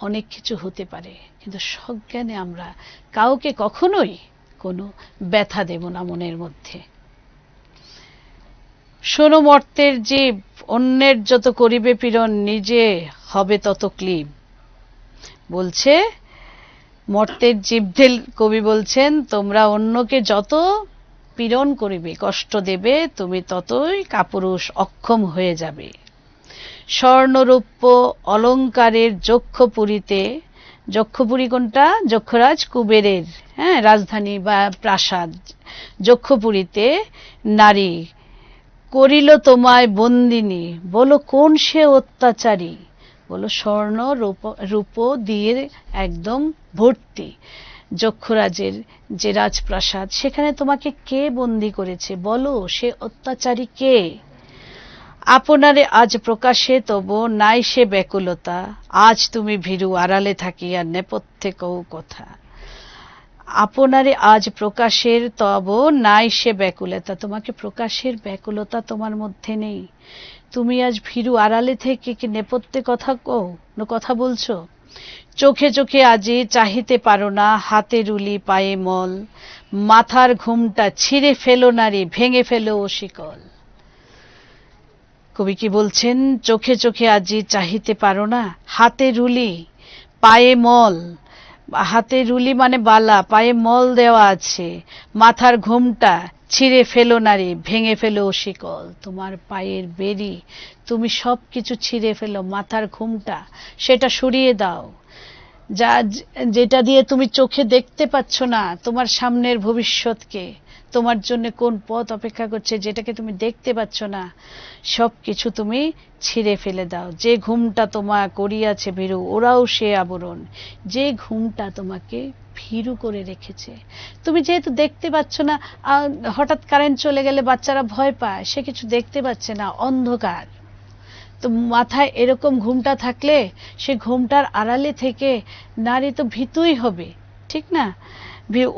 অনেক কিছু হতে পারে, কিন্তু সজ্ঞানে আমরা কাউকে কখনোই কোনো ব্যথা দেব না মনের মধ্যে। শোনো মর্তের জীব, অন্যের যত করিবে পীড়ন, নিজে হবে তত ক্লীব। বলছে মর্তের জীবদের কবি বলছেন, তোমরা অন্যকে যত পীড়ন করিবে, কষ্ট দেবে, তুমি ততই কাপুরুষ অক্ষম হয়ে যাবে। স্বর্ণরূপ্য অলঙ্কারের যক্ষপুরীতে, যক্ষপুরী কোনটা, যক্ষরাজ কুবেরের রাজধানী বা প্রাসাদ, যক্ষপুরীতে নারী করিল তোমায় বন্দিনী, বলো কোন সে অত্যাচারী। বলো স্বর্ণ রূপ দিয়ে একদম ভর্তি যক্ষরাজের যে রাজপ্রাসাদ, সেখানে তোমাকে কে বন্দী করেছে, বলো সে অত্যাচারী কে। আপনারে আজ প্রকাশে তব নাই সে ব্যাকুলতা, আজ তুমি ভীরু আড়ালে থাকিয়া নেপথ্যে কও কথা। আপনারে আজ প্রকাশের তব নাই সে ব্যাকুলতা, তোমাকে প্রকাশের ব্যাকুলতা তোমার মধ্যে নেই, তুমি আজ ভীরু আড়ালে থেকে কি নেপথ্যে কথা বলছো। চোখে চোখে আজি চাহিতে পারো না, হাতে রুলি পায়ে মল, মাথার ঘুমটা ছিঁড়ে ফেলো নারী, ভেঙে ফেলো ও শিকল। কবি কি বলছেন, চোখে চোখে আজি চাহিতে পারো না, হাতে রুলি পায়ে মল, হাতে রুলি মানে বালা, পায়ে মল দেওয়া আছে, মাথার ঘুমটা ছিঁড়ে ফেলো নারী, ভেঙে ফেলো ও শিকল। তোমার পায়ের বেরি তুমি সব কিছু ছিঁড়ে ফেলো, মাথার ঘুমটা সেটা সরিয়ে দাও, যেটা দিয়ে তুমি চোখে দেখতে পাচ্ছ না তোমার সামনের ভবিষ্যৎকে, তোমার জন্য কোন পথ অপেক্ষা করছে যেটাকে তুমি দেখতে পাচ্ছ না, সব কিছু তুমি ছিঁড়ে ফেলে দাও। যে ঘুমটা তোমার করিয়াছে ভীরু, ওরাও সে আবরণ, যে ঘুমটা তোমাকে ভীরু করে রেখেছে, তুমি যেহেতু দেখতে পাচ্ছ না, হঠাৎ কারেন্ট চলে গেলে বাচ্চারা ভয় পায়, সে কিছু দেখতে পাচ্ছে না, অন্ধকার, তো মাথায় এরকম ঘুমটা থাকলে সে ঘুমটার আড়ালে থেকে নারী তো ভীতুই হবে, ঠিক না।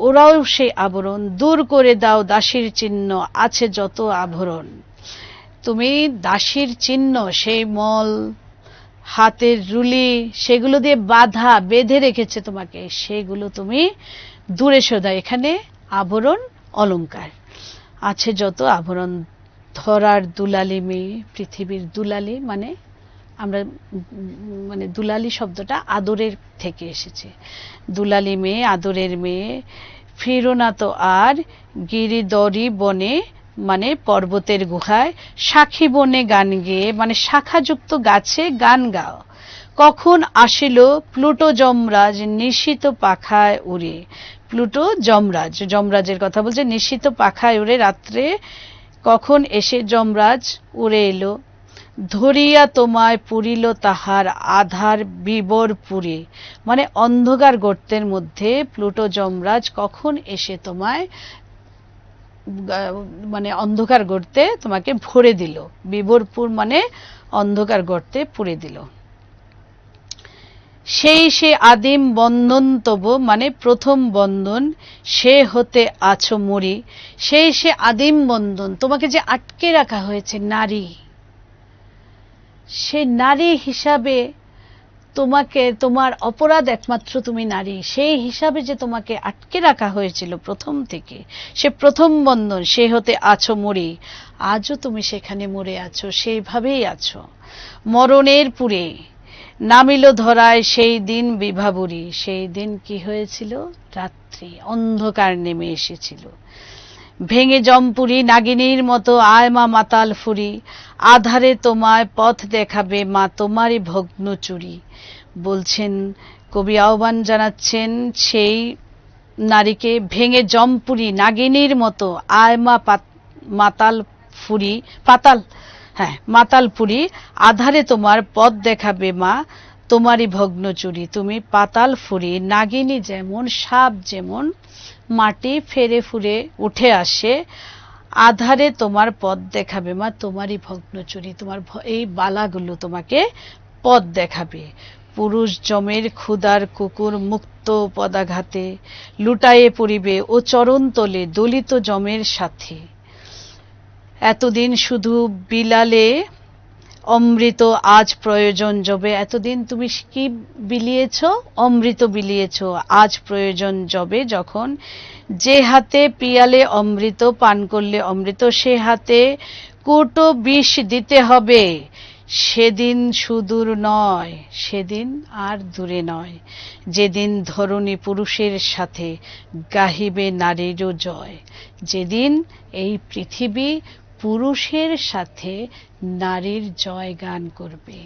ওরাও সেই আবরণ, দূর করে দাও দাসীর চিহ্ন, আছে যত আভরণ। তুমি দাসীর চিহ্ন, সেই মল, হাতের রুলি, সেগুলো দিয়ে বেঁধে রেখেছে তোমাকে, সেগুলো তুমি দূরে সদাও। এখানে আভরণ অলংকার, আছে যত আভরণ। ধরার দুলালি মেয়ে, পৃথিবীর দুলালি মানে আমরা মানে দুলালি শব্দটা আদরের থেকে এসেছে, দুলালি মেয়ে, আদরের মেয়ে, ফিরো না তো আর গিরিদরি বনে, মানে পর্বতের গুহায়, শাখী বনে গান গেয়ে, মানে শাখাযুক্ত গাছে গান গাও। কখন আসিল প্লুটো যমরাজ, নিশিত পাখায় উড়ে। প্লুটো যমরাজ, যমরাজের কথা বলছে, নিশিত পাখায় উড়ে, রাত্রে কখন এসে যমরাজ উড়ে এলো। ধরিয়া তোমায় পুরিল তাহার আধার বিবর পুরে, মানে অন্ধকার গর্তের মধ্যে প্লুটো যমরাজ কখন এসে তোমায় মানে অন্ধকার গর্তে তোমাকে ভরে দিল, বিবরপুর মানে অন্ধকার গর্তে পুরে দিল। সেই সে আদিম বন্ধন তব, মানে প্রথম বন্ধন, সে হতে আছো মরি। সেই সে আদিম বন্ধন, তোমাকে যে আটকে রাখা হয়েছে নারী, সে নারী হিসাবে তোমাকে, তোমার অপরাধ একমাত্র তুমি নারী, সেই হিসাবে যে তোমাকে আটকে রাখা হয়েছিল প্রথম থেকে, সে প্রথম বন্ধন, সে হতে আছো মরি। আজও তুমি সেখানে মরে আছো, সেইভাবেই আছো। মরণের পুরে নামিল ধরায় সেই দিন বিভাবরী, সেই দিন কি হয়েছিল, রাত্রি, অন্ধকার নেমে এসেছিল। ভেঙে জমপুরি নাগিনীর মতো আয় মা মাতাল ফুরি, আধারে তোমায় পথ দেখাবে মা তোমারই ভগ্ন চুরি। বলছেন কবি, আহ্বান জানাচ্ছেন সেই নারীকে, ভেঙে জমপুরি নাগিনীর মতো আয় মা মাতাল ফুরি, পাতাল হ্যাঁ, মাতালপুরী আধারে তোমার পথ দেখাবে মা, তোমারই ভগ্নচুরি তুমি পাতাল ফুরি, নাগিনী যেমন সাপ যেমন মাটি ফেরে ফুরে উঠে আসে, আধারে তোমার পথ দেখাবে মা, তোমারই ভগ্নচুরি, তোমার এই বালাগুলো তোমাকে পথ দেখাবে। পুরুষ জমের ক্ষুদার কুকুর মুক্ত পদাঘাতে, লুটায়ে পড়িবে ও চরণ তলে দলিত জমের সাথে। এতদিন শুধু বিলালে অমৃত, আজ প্রয়োজন যবে। এতদিন তুমি কি বিলিয়েছ? অমৃত বিলিয়েছ, আজ প্রয়োজন যবে। যখন যে হাতে পিয়ালে অমৃত, পান করলে অমৃত, সে হাতে কৌটো বিষ দিতে হবে। সেদিন সুদূর নয়, সেদিন আর দূরে নয়, যেদিন ধরণী পুরুষের সাথে গাহিবে নারীরও জয়। যেদিন এই পৃথিবী পুরুষের সাথে নারীর জয় গান করবে।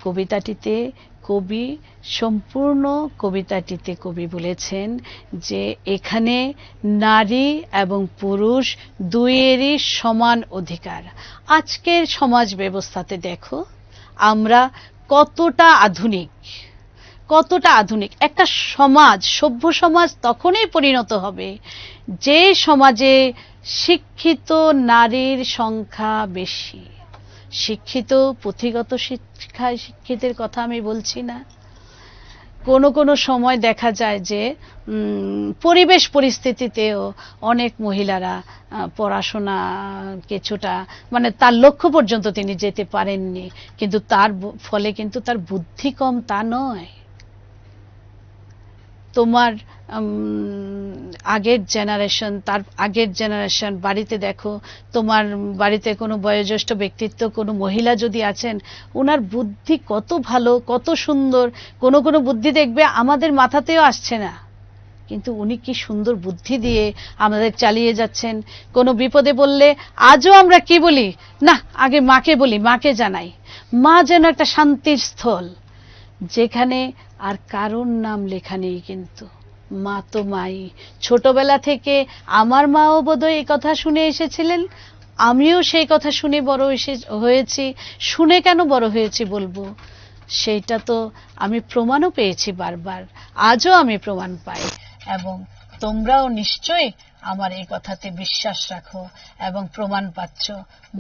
কবিতাটিতে কবি, সম্পূর্ণ কবিতাটিতে কবি বলেছেন যে এখানে নারী এবং পুরুষ দুইয়েরই সমান অধিকার। আজকের সমাজ ব্যবস্থাতে দেখো আমরা কতটা আধুনিক, কতটা আধুনিক। একটা সমাজ, সভ্য সমাজ তখনই পরিণত হবে যে সমাজে শিক্ষিত নারীর সংখ্যা বেশি। শিক্ষিত, পুঁথিগত শিক্ষায় শিক্ষিতের কথা আমি বলছি না। কোনো কোনো সময় দেখা যায় যে পরিবেশ পরিস্থিতিতেও অনেক মহিলারা পড়াশোনা কিছুটা, মানে তার লক্ষ্য পর্যন্ত তিনি যেতে পারেননি, কিন্তু তার ফলে কিন্তু তার বুদ্ধি কম তা নয়। তোমার আগের জেনারেশন, তার আগের জেনারেশন, বাড়িতে দেখো তোমার বাড়িতে কোনো বয়োজ্যেষ্ঠ ব্যক্তিত্ব কোনো মহিলা যদি আছেন, ওনার বুদ্ধি কত ভালো, কত সুন্দর। কোনো কোনো বুদ্ধি দেখবে আমাদের মাথাতেও আসছে না, কিন্তু উনি কি সুন্দর বুদ্ধি দিয়ে আমাদের চালিয়ে যাচ্ছেন। কোনো বিপদে বললে আজও আমরা কি বলি, না আগে মাকে বলি, মাকে জানাই। মা যেন একটা শান্তির স্থল, যেখানে আর কারোর নাম লেখা নেই, কিন্তু মা তো মাই। ছোটবেলা থেকে আমার মাও বোধহয় এই কথা শুনে এসেছিলেন, আমিও সেই কথা শুনে বড় হয়েছি। শুনে কেন বড় হয়েছি বলবো, সেইটা তো আমি প্রমাণও পেয়েছি বারবার, আজও আমি প্রমাণ পাই। এবং তোমরাও নিশ্চয়ই আমার এই কথাতে বিশ্বাস রাখো এবং প্রমাণ পাচ্ছ।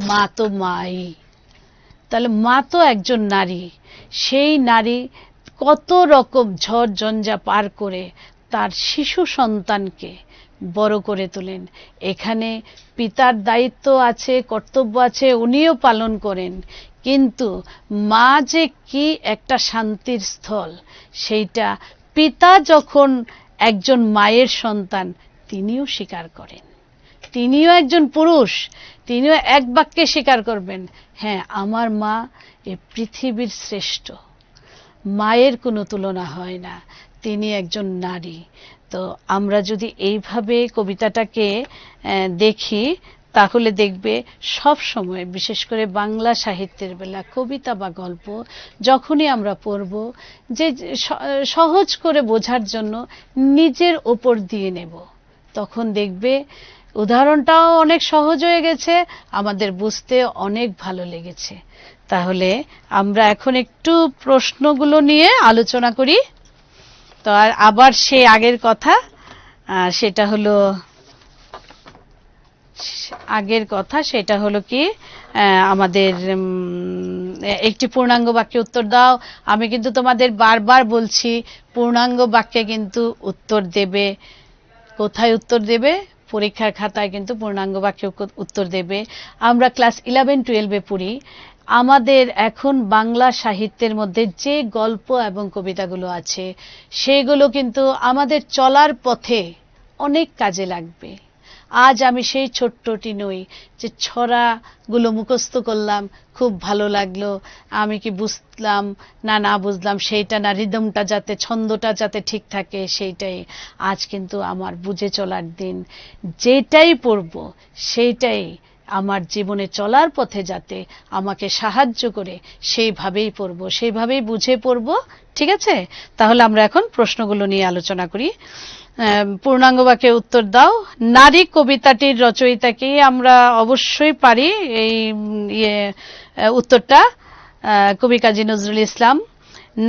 মা তো মাই। তাহলে মা তো একজন নারী। সেই নারী কত রকম ঝড় ঝঞ্ঝা পার করে তার শিশু সন্তানকে বড় করে তোলেন। এখানে পিতার দায়িত্ব আছে, কর্তব্য আছে, উনিও পালন করেন, কিন্তু মা যে কি একটা শান্তির স্থল, সেইটা পিতা যখন একজন মায়ের সন্তান তিনিও স্বীকার করেন। তিনিও একজন পুরুষ, তিনিও এক বাক্যে স্বীকার করবেন, হ্যাঁ আমার মা এ পৃথিবীর শ্রেষ্ঠ, মায়ের কোনো তুলনা হয় না, তিনি একজন নারী। তো আমরা যদি এইভাবে কবিতাটাকে দেখি, তাহলে দেখবে সব সময়, বিশেষ করে বাংলা সাহিত্যের বেলা কবিতা বা গল্প যখনই আমরা পড়ব, যে সহজ করে বোঝার জন্য নিজের ওপর দিয়ে নেব, তখন দেখবে উদাহরণটাও অনেক সহজ হয়ে গেছে, আমাদের বুঝতে অনেক ভালো লেগেছে। তাহলে আমরা এখন একটু প্রশ্নগুলো নিয়ে আলোচনা করি। তো আর আবার সে আগের কথা, সেটা হলো সেটা হলো কি, আমাদের একটি পূর্ণাঙ্গ বাক্যে উত্তর দাও। আমি কিন্তু তোমাদের বারবার বলছি পূর্ণাঙ্গ বাক্যে কিন্তু উত্তর দেবে। কোথায় উত্তর দেবে? পরীক্ষার খাতায় কিন্তু পূর্ণাঙ্গ বাক্যে উত্তর দেবে। আমরা ক্লাস 11-12-এ পড়ি, আমাদের এখন বাংলা সাহিত্যের মধ্যে যে গল্প এবং কবিতাগুলো আছে সেগুলো কিন্তু আমাদের চলার পথে অনেক কাজে লাগবে। আজ আমি সেই ছোট্টটি নই যে ছড়াগুলো মুখস্থ করলাম, খুব ভালো লাগলো, আমি কি বুঝলাম না বুঝলাম সেইটা না, রিদমটা যাতে, ছন্দটা যাতে ঠিক থাকে সেইটাই। আজ কিন্তু আমার বুঝে চলার দিন, যেটাই পড়ব সেইটাই আমার জীবনে চলার পথে যাতে আমাকে সাহায্য করে সেইভাবেই পড়ব, সেইভাবেই বুঝে পড়ব। ঠিক আছে, তাহলে আমরা এখন প্রশ্নগুলো নিয়ে আলোচনা করি। পূর্ণাঙ্গ বাক্যে উত্তর দাও। নারী কবিতাটির রচয়িতাকে আমরা অবশ্যই পারি এই উত্তরটা, কবি কাজী নজরুল ইসলাম।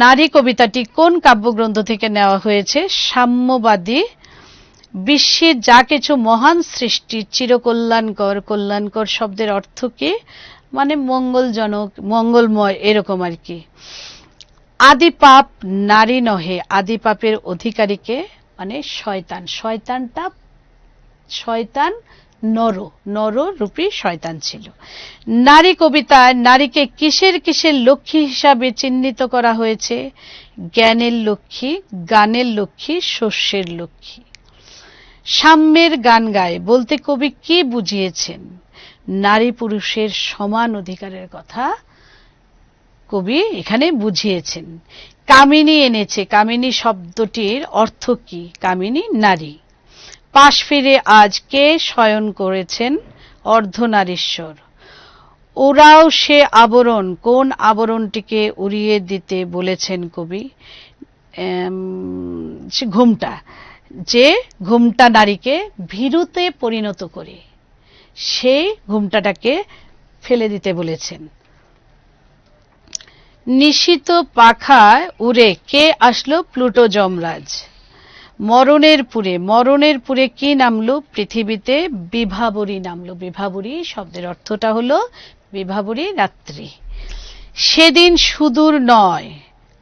নারী কবিতাটি কোন কাব্যগ্রন্থ থেকে নেওয়া হয়েছে? সাম্যবাদী। বিশ্বে যা কিছু মহান সৃষ্টি চিরকল্যাণকর, কল্যাণকর শব্দের অর্থ কি? মানে মঙ্গলজনক, মঙ্গলময়, এরকম আর কি। আদি পাপ নারী নহে, আদি পাপের অধিকারীকে? মানে শয়তান। শয়তান নর রূপী শয়তান ছিল। নারী কবিতায় নারীকে কিসের কিসের লক্ষ্মী হিসাবে চিহ্নিত করা হয়েছে? জ্ঞানের লক্ষ্মী, গানের লক্ষ্মী, শস্যের লক্ষ্মী। সাম্যের গান গায় বলতে কবি কি বুঝিয়েছেন? নারী পুরুষের সমান অধিকারের কথা কবি এখানে বুঝিয়েছেন। কামিনী এনেছে, কামিনী শব্দটির অর্থ কি? কামিনী নারী। পাশ ফিরে আজ কে শয়ন করেছেন? অর্ধনারীশ্বর। ওরাও সে আবরণ, কোন আবরণটিকে উড়িয়ে দিতে বলেছেন কবি? ঘুমটা, যে ঘুমটা নারীকে ভীরুতে পরিণত করে সেই ঘুমটাটাকে ফেলে দিতে বলেছেন। নিশিত পাখায় উড়ে কে আসলো? প্লুটো যমরাজ। মরণের পুরে কি নামলো পৃথিবীতে? বিভাবরী নামলো। বিভাবরী শব্দের অর্থটা হলো বিভাবরী, রাত্রি। সেদিন সুদূর নয়,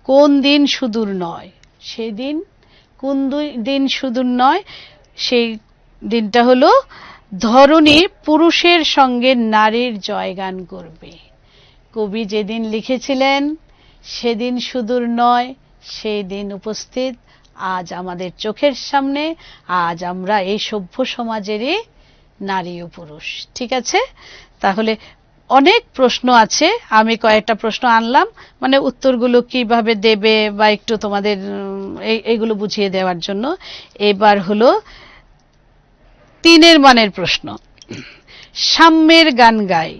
কোন দিন সুদূর নয়? সেদিন কোন দিন সুদূর নয়? সেই দিনটা হলো ধরণী পুরুষের সঙ্গে নারীর জয়গান করবে। কবি যেদিন লিখেছিলেন সেদিন সুদূর নয়, সেই দিন উপস্থিত আজ আমাদের চোখের সামনে। আজ আমরা এই সভ্য সমাজেরই নারী ও পুরুষ। ঠিক আছে, তাহলে অনেক প্রশ্ন আছে, আমি কয়েকটা প্রশ্ন আনলাম, মানে উত্তরগুলো কিভাবে দেবে বা একটু তোমাদের এইগুলো বুঝিয়ে দেওয়ার জন্য। এবার হলো 3 মানের প্রশ্ন। সাম্যের গান গাই,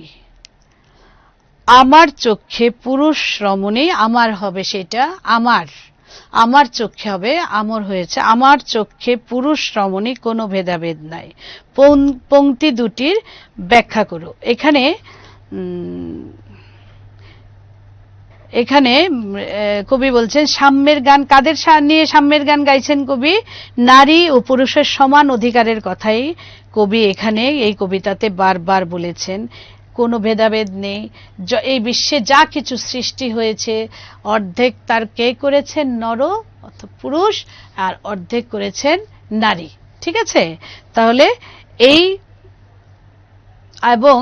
আমার চোখে পুরুষ রমণী, আমার হবে সেটা, আমার চোখে হবে, আমর হয়েছে, আমার চোখে পুরুষ রমণী, কোনো ভেদাভেদ নাই। পংক্তি দুটির ব্যাখ্যা করো। এখানে কবি বলছেন সাম্যের গান, কাদের নিয়ে সাম্যের গান গাইছেন কবি? নারী ও পুরুষের সমান অধিকারের কথাই কবি এখানে এই কবিতাতে বারবার বলেছেন। কোনো ভেদাভেদ নেই। এই বিশ্বে যা কিছু সৃষ্টি হয়েছে অর্ধেক তার কে করেছেন? নর অর্থাৎ পুরুষ, আর অর্ধেক করেছেন নারী। ঠিক আছে, তাহলে এই এবং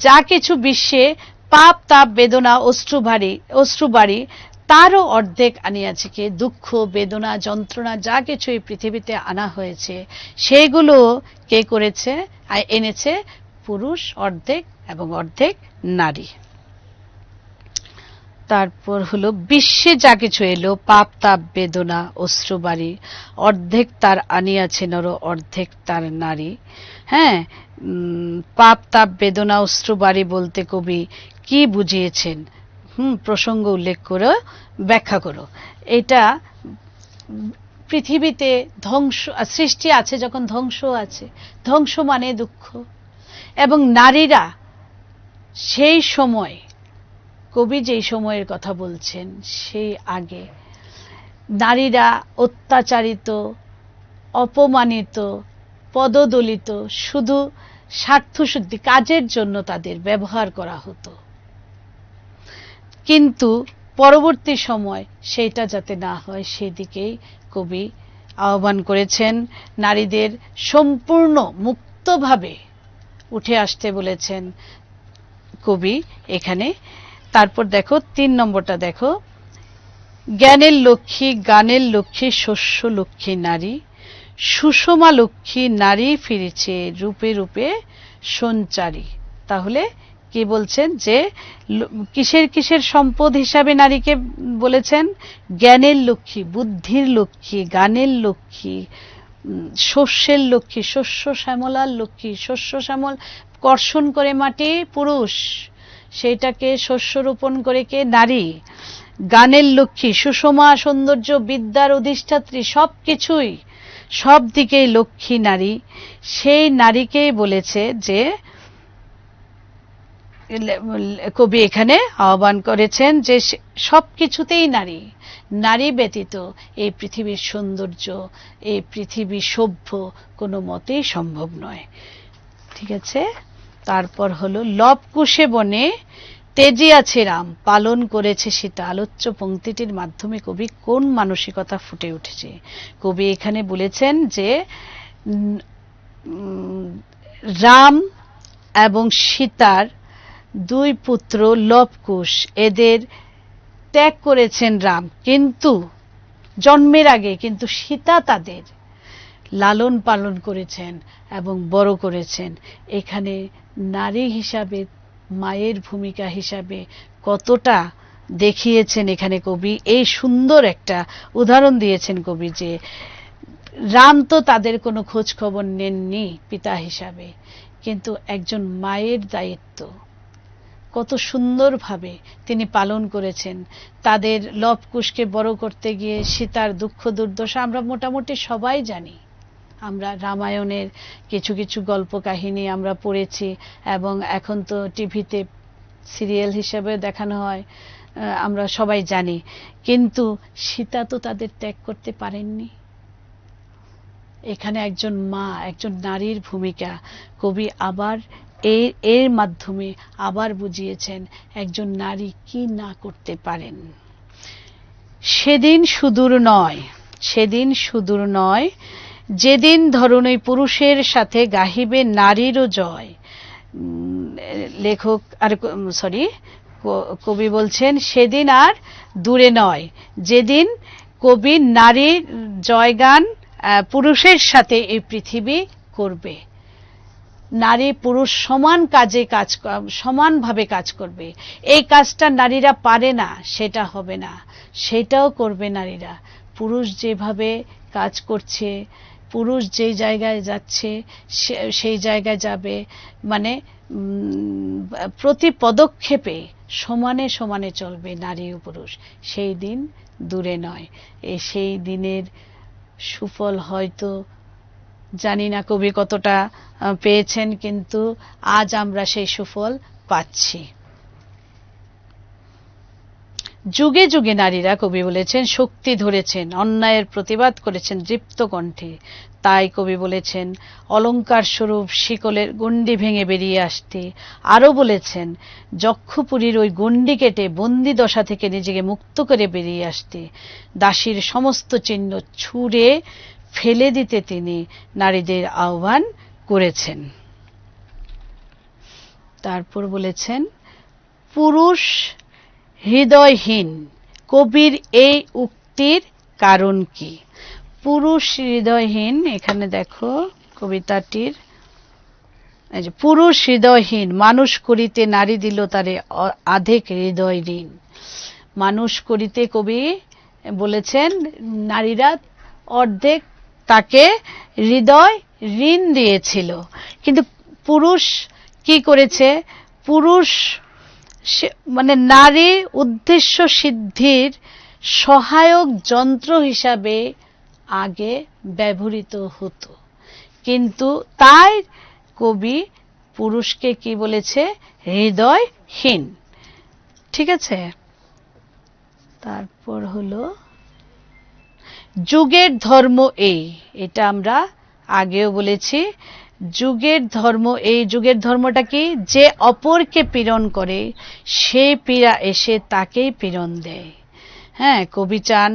যা কিছু বিশ্বে পাপ তাপ বেদনা অশ্রুবাড়ি তারও অর্ধেক আনিয়াছে কে? দুঃখ বেদনা যন্ত্রণা যা কিছু এই পৃথিবীতে আনা হয়েছে সেগুলো কে করেছে? এনেছে পুরুষ অর্ধেক এবং অর্ধেক নারী। তারপর হলো বিশ্বে যা কিছু এলো পাপ তাপ বেদনা অশ্রুবাড়ি, অর্ধেক তার আনিয়াছে নর, অর্ধেক তার নারী। হ্যাঁ, পাপ তাপ বেদনা অশ্রুবাড়ি বলতে কবি কি বুঝিয়েছেন? প্রসঙ্গ উল্লেখ করে ব্যাখ্যা করো। এটা পৃথিবীতে ধ্বংস সৃষ্টি আছে, যখন ধ্বংস আছে, ধ্বংস মানে দুঃখ, এবং নারীরা সেই সময়, কবি যেই সময়ের কথা বলছেন সেই আগে নারীরা অত্যাচারিত, অপমানিত, পদদলিত, শুধু স্বার্থসিদ্ধি কাজের জন্য তাদের ব্যবহার করা হতো। কিন্তু পরবর্তী সময় সেইটা যাতে না হয় সেদিকেই কবি আহ্বান করেছেন। নারীদের সম্পূর্ণ মুক্তভাবে উঠে আসতে বলেছেন কবি এখানে। তারপর দেখো 3 নম্বরটা দেখো, জ্ঞানের লক্ষ্মী, গানের লক্ষ্মী, শস্য লক্ষ্মী নারী, সুষমা লক্ষ্মী নারী ফিরেছে রূপে রূপে সঞ্চারী। তাহলে কি বলছেন যে কিসের কিসের সম্পদ হিসাবে নারীকে বলেছেন? জ্ঞানের লক্ষ্মী, বুদ্ধির লক্ষ্মী, গানের লক্ষ্মী, শস্যের লক্ষ্মী, শস্য শ্যামলার লক্ষ্মী। শস্য শ্যামল কর্ষণ করে মাটি পুরুষ, সেইটাকে শস্য রোপণ করে কে নারী, গানের লক্ষ্মী, সুষমা, সৌন্দর্য, বিদ্যার অধিষ্ঠাত্রী, সবকিছুই সব দিকেই লক্ষ্মী নারী। সেই নারীকেই বলেছে যে কবি এখানে আহ্বান করেছেন যে সবকিছুতেই নারী, নারী ব্যতীত এই পৃথিবীর সৌন্দর্য, এই পৃথিবী সভ্য কোনো মতেই সম্ভব নয়। ঠিক আছে, তারপর হলো লবকুশে বনে তেজিয়াছে রাম, পালন করেছে সীতা। আলোচ্য পংক্তিটির মাধ্যমে কবি কোন মানসিকতা ফুটে উঠেছে? কবি এখানে বলেছেন যে রাম এবং সীতার দুই পুত্র লবকুশ, এদের ত্যাগ করেছেন রাম কিন্তু জন্মের আগে, কিন্তু সীতা তাদের লালন পালন করেছেন এবং বড় করেছেন। এখানে নারী হিসাবে, মায়ের ভূমিকা হিসাবে কতটা দেখিয়েছেন এখানে কবি। এই সুন্দর একটা উদাহরণ দিয়েছেন কবি যে রাম তো তাদের কোনো খোঁজ খবর নেননি পিতা হিসাবে, কিন্তু একজন মায়ের দায়িত্ব কত সুন্দরভাবে তিনি পালন করেছেন। তাদের লবকুশকে বড় করতে গিয়ে সীতার দুঃখ দুর্দশা আমরা মোটামুটি সবাই জানি। আমরা রামায়ণের কিছু কিছু গল্প কাহিনী আমরা পড়েছি এবং এখন তো টিভিতে সিরিয়াল হিসেবে দেখানো হয়, আমরা সবাই জানি। কিন্তু সীতা তো তাদের ত্যাগ করতে পারেননি। এখানে একজন মা, একজন নারীর ভূমিকা কবি আবার এর মাধ্যমে আবার বুঝিয়েছেন একজন নারী কি না করতে পারেন। সেদিন সুদূর নয়, সেদিন সুদূর নয়, যেদিন ধরুন পুরুষের সাথে গাহিবে নারীরও জয়। লেখক আর সরি কবি বলছেন সেদিন আর দূরে নয়, যেদিন কবি নারীর জয়গান পুরুষের সাথে এই পৃথিবী করবে। নারী পুরুষ সমান কাজে সমানভাবে কাজ করবে। এই কাজটা নারীরা পারে না সেটা হবে না, সেটাও করবে নারীরা। পুরুষ যেভাবে কাজ করছে, পুরুষ যেই জায়গায় যাচ্ছে সেই জায়গায় যাবে, মানে প্রতি পদক্ষেপে সমানে সমানে চলবে নারী ও পুরুষ। সেই দিন দূরে নয়। সেই দিনের সুফল হয়তো জানি না কবি কতটা পেয়েছেন, কিন্তু আজ আমরা সেই সুফল পাচ্ছি। যুগে যুগে নারীরা, কবি বলেছেন, শক্তি ধরেছেন, অন্যায়ের প্রতিবাদ করেছেন দৃপ্ত কণ্ঠে। তাই কবি বলেছেন অলঙ্কার স্বরূপ শিকলের গণ্ডি ভেঙে বেরিয়ে আসতে। আরো বলেছেন যক্ষপুরীর ওই গণ্ডি কেটে বন্দি দশা থেকে নিজেকে মুক্ত করে বেরিয়ে আসতে। দাসীর সমস্ত চিহ্ন ছুঁড়ে ফেলে দিতে তিনি নারীদের আহ্বান করেছেন। তারপর বলেছেন পুরুষ হৃদয়হীন, কবির এই উক্তির কারণ কি? পুরুষ হৃদয়হীন, এখানে দেখো কবিতাটির, পুরুষ হৃদয়হীন, মানুষ করিতে নারী দিল তারে আধেক হৃদয় ঋণ। মানুষ করিতে কবি বলেছেন নারীরা অর্ধেক তাকে হৃদয় ঋণ দিয়েছিল, কিন্তু পুরুষ কি করেছে? পুরুষ মানে নারীর উদ্দেশ্য সিদ্ধির সহায়ক যন্ত্র হিসাবে আগে ব্যবহৃত হতো, কিন্তু তাই কবি পুরুষকে কি বলেছে? হৃদয়হীন। ঠিক আছে, তারপর হলো যুগের ধর্ম এই, এটা আমরা আগেও বলেছি। যুগের ধর্ম এই, যুগের ধর্মটা কি? যে অপরকে পীড়ন করে সে পীড়া এসে তাকেই পীড়ন দেয়। হ্যাঁ, কবি চান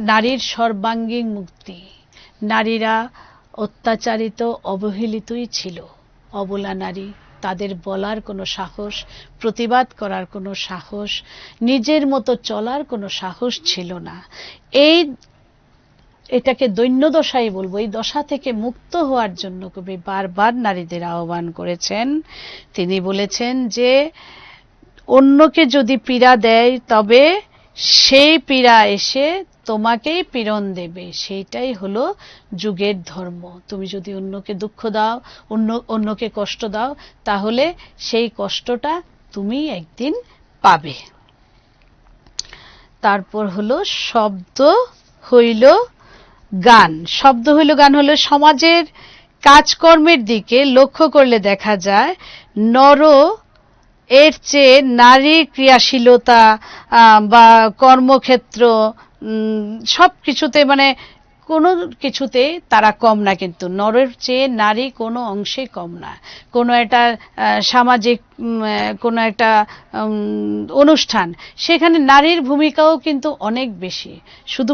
নারীর সর্বাঙ্গীন মুক্তি। নারীরা অত্যাচারিত অবহেলিতই ছিল, অবলা নারী। তাদের বলার কোনো সাহস, প্রতিবাদ করার কোনো সাহস, নিজের মতো চলার কোনো সাহস ছিল না। এটাকে দৈন্যদশাই বলবো। এই দশা থেকে মুক্ত হওয়ার জন্য কবি বারবার নারীদের আহ্বান করেছেন। তিনি বলেছেন যে অন্যকে যদি পীড়া দেয় তবে সেই পীড়া এসে তোমাকেই পীড়ন দেবে, সেইটাই হলো যুগের ধর্ম। তুমি যদি অন্যকে দুঃখ দাও, অন্যকে কষ্ট দাও, তাহলে সেই কষ্টটা তুমি একদিন পাবে। তারপর হলো শব্দ হইল গান। শব্দ হইল গান হলো সমাজের কাজকর্মের দিকে লক্ষ্য করলে দেখা যায় নর এর চেয়ে নারীর ক্রিয়াশীলতা বা কর্মক্ষেত্র সব কিছুতে, মানে কোনো কিছুতে তারা কম না, কিন্তু নরের চেয়ে নারী কোনো অংশে কম না। কোনো একটা সামাজিক কোনো একটা অনুষ্ঠান, সেখানে নারীর ভূমিকাও কিন্তু অনেক বেশি, শুধু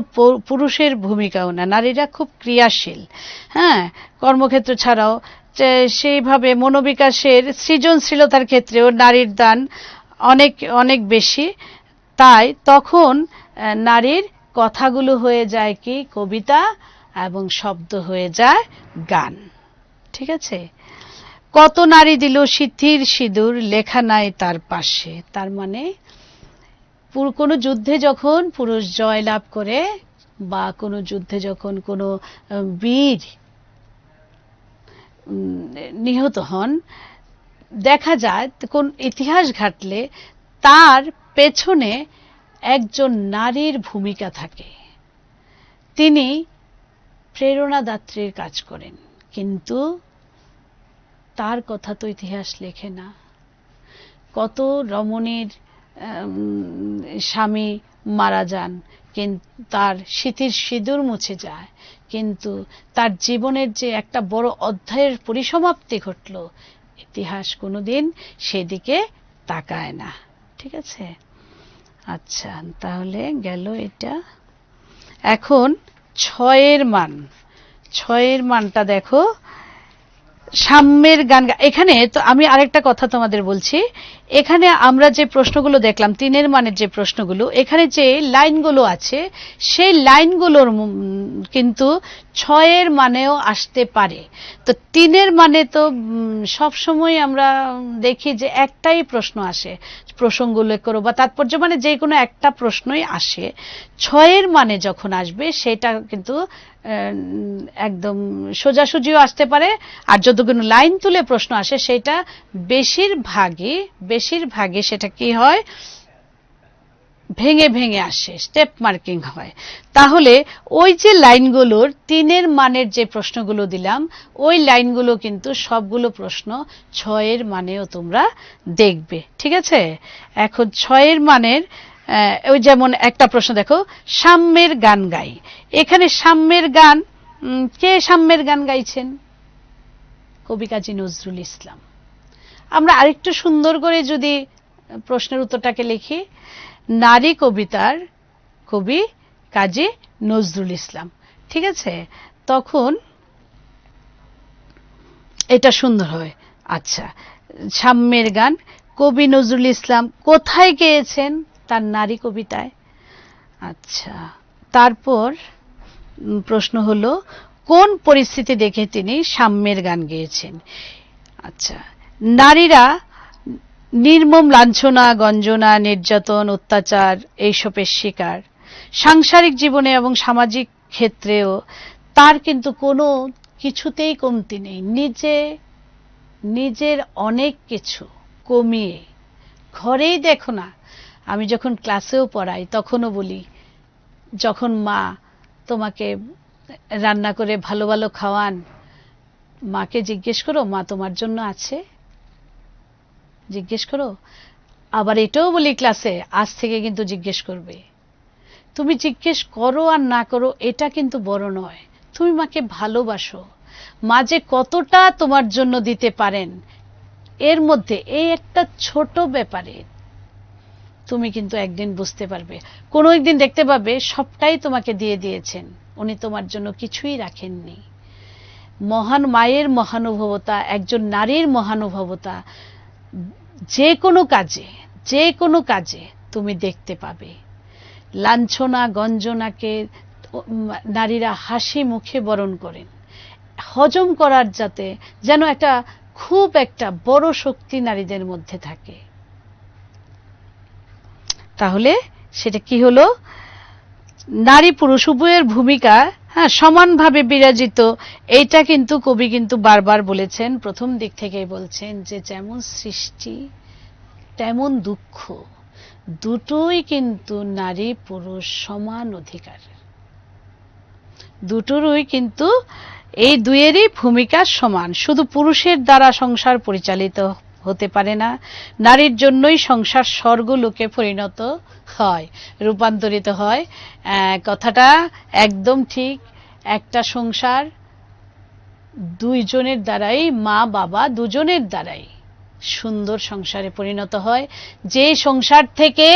পুরুষের ভূমিকাও না, নারীরা খুব ক্রিয়াশীল। হ্যাঁ, কর্মক্ষেত্র ছাড়াও সেইভাবে মনোবিকাশের সৃজনশীলতার ক্ষেত্রেও নারীর দান অনেক অনেক বেশি। তাই তখন নারীর কথাগুলো হয়ে যায় কি কবিতা, এবং শব্দ হয়ে যায় গান। ঠিক আছে? কত নারী দিল সিথির সিঁদুর, লেখা নাই তার পাশে। তার মানে কোনো যুদ্ধে যখন পুরুষ জয় লাভ করে, বা কোনো যুদ্ধে যখন কোনো বীর নিহত হন, দেখা যায় কোন ইতিহাস ঘাটলে তার পেছনে একজন নারীর ভূমিকা থাকে। তিনি প্রেরণাদাত্রীর কাজ করেন, কিন্তু তার কথা তো ইতিহাস লেখে না। কত রমণীর স্বামী মারা যান, কিন্তু তার স্মৃতির সিঁদুর মুছে যায়, কিন্তু তার জীবনের যে একটা বড় অধ্যায়ের পরিসমাপ্তি ঘটল, ইতিহাস কোনোদিন সেদিকে তাকায় না। ঠিক আছে? আচ্ছা, তাহলে গেল এটা। এখন ছয়ের মান, ছয়ের মানটা দেখো। সাম্যের গান, এখানে তো আমি আরেকটা কথা তোমাদের বলছি, এখানে আমরা যে প্রশ্নগুলো দেখলাম, তিনের মানের যে প্রশ্নগুলো, এখানে যে লাইনগুলো আছে, সেই লাইনগুলোর কিন্তু ছয়ের মানেও আসতে পারে। তো তিনের মানে তো সব সময় আমরা দেখি যে একটাই প্রশ্ন আসে, প্রসঙ্গ উল্লেখ করো বা তাৎপর্য, মানে যে কোনো একটা প্রশ্নই আসে। ছয়ের মানে যখন আসবে সেটা কিন্তু একদম সোজাসুজিও আসতে পারে, আর যদি কোনো লাইন তুলে প্রশ্ন আসে সেটা বেশিরভাগই সেটা কি হয়, ভেঙে ভেঙে আসে, স্টেপ মার্কিং হয়। তাহলে ওই যে লাইনগুলোর তিনের মানের যে প্রশ্নগুলো দিলাম, ওই লাইনগুলো কিন্তু সবগুলো প্রশ্ন ছয়ের মানেও তোমরা দেখবে। ঠিক আছে? এখন ছয়ের মানের ওই যেমন একটা প্রশ্ন দেখো, সাম্যের গান গাই। এখানে সাম্যের গান, কে সাম্যের গান গাইছেন? কবি কাজী নজরুল ইসলাম। আমরা আরেকটু সুন্দর করে যদি প্রশ্নের উত্তরটাকে লিখি, নারী কবিতার কবি কাজী নজরুল ইসলাম। ঠিক আছে? তখন এটা সুন্দর হয়। আচ্ছা, সাম্যের গান কবি নজরুল ইসলাম কোথায় গেয়েছেন? তার নারী কবিতায়। আচ্ছা, তারপর প্রশ্ন হলো কোন পরিস্থিতি দেখে তিনি সাম্যের গান গেয়েছেন? আচ্ছা, নারীরা নির্মম লাঞ্ছনা, গঞ্জনা, নির্যাতন, অত্যাচার এইসবের শিকার। সাংসারিক জীবনে এবং সামাজিক ক্ষেত্রেও তার কিন্তু কোনো কিছুতেই কমতি নেই। নিজের অনেক কিছু কমিয়ে, ঘরেই দেখো না, আমি যখন ক্লাসেও পড়াই তখনও বলি, যখন মা তোমাকে রান্না করে ভালো ভালো খাওয়ান, মাকে জিজ্ঞেস করো মা তোমার জন্য আছে, জিজ্ঞেস করো। আবার এটাও বলি ক্লাসে, আজ থেকে কিন্তু জিজ্ঞেস করবে। তুমি জিজ্ঞেস করো আর না করো এটা কিন্তু বড় নয়, তুমি মাকে ভালোবাসো, মা যে কতটা তোমার জন্য দিতে পারেন, এর মধ্যে এই একটা ছোট ব্যাপারে তুমি কিন্তু একদিন বুঝতে পারবে, কোনো একদিন দেখতে পাবে সবটাই তোমাকে দিয়ে দিয়েছেন, উনি তোমার জন্য কিছুই রাখেননি। মহান মায়ের মহানুভবতা, একজন নারীর মহানুভবতা যে কোনো কাজে তুমি দেখতে পাবে। লাঞ্ছনা গঞ্জনাকে নারীরা হাসি মুখে বরণ করেন, হজম করার যাতে যেন খুব একটা বড় শক্তি নারীদের মধ্যে থাকে। তাহলে সেটা কি হলো? নারী পুরুষ উভয়ের ভূমিকা সমানভাবে বিরাজিত, এইটা কিন্তু কবি কিন্তু বারবার বলেছেন, প্রথম দিক থেকেই বলছেন যে যেমন সৃষ্টি তেমন দুঃখ, দুটোই কিন্তু নারী পুরুষ সমান অধিকার, দুটোরই কিন্তু এই দুয়েরই ভূমিকা সমান। শুধু পুরুষের দ্বারা সংসার পরিচালিত হতে পারে না, নারীর জন্যই সংসার স্বর্গলোকে পরিণত হয়, রূপান্তরিত হয়। কথাটা একদম ঠিক। একটা সংসার দুইজনের দ্বারাই, মা বাবা দুজনের দ্বারাই সুন্দর সংসারে পরিণত হয়, যে সংসার থেকে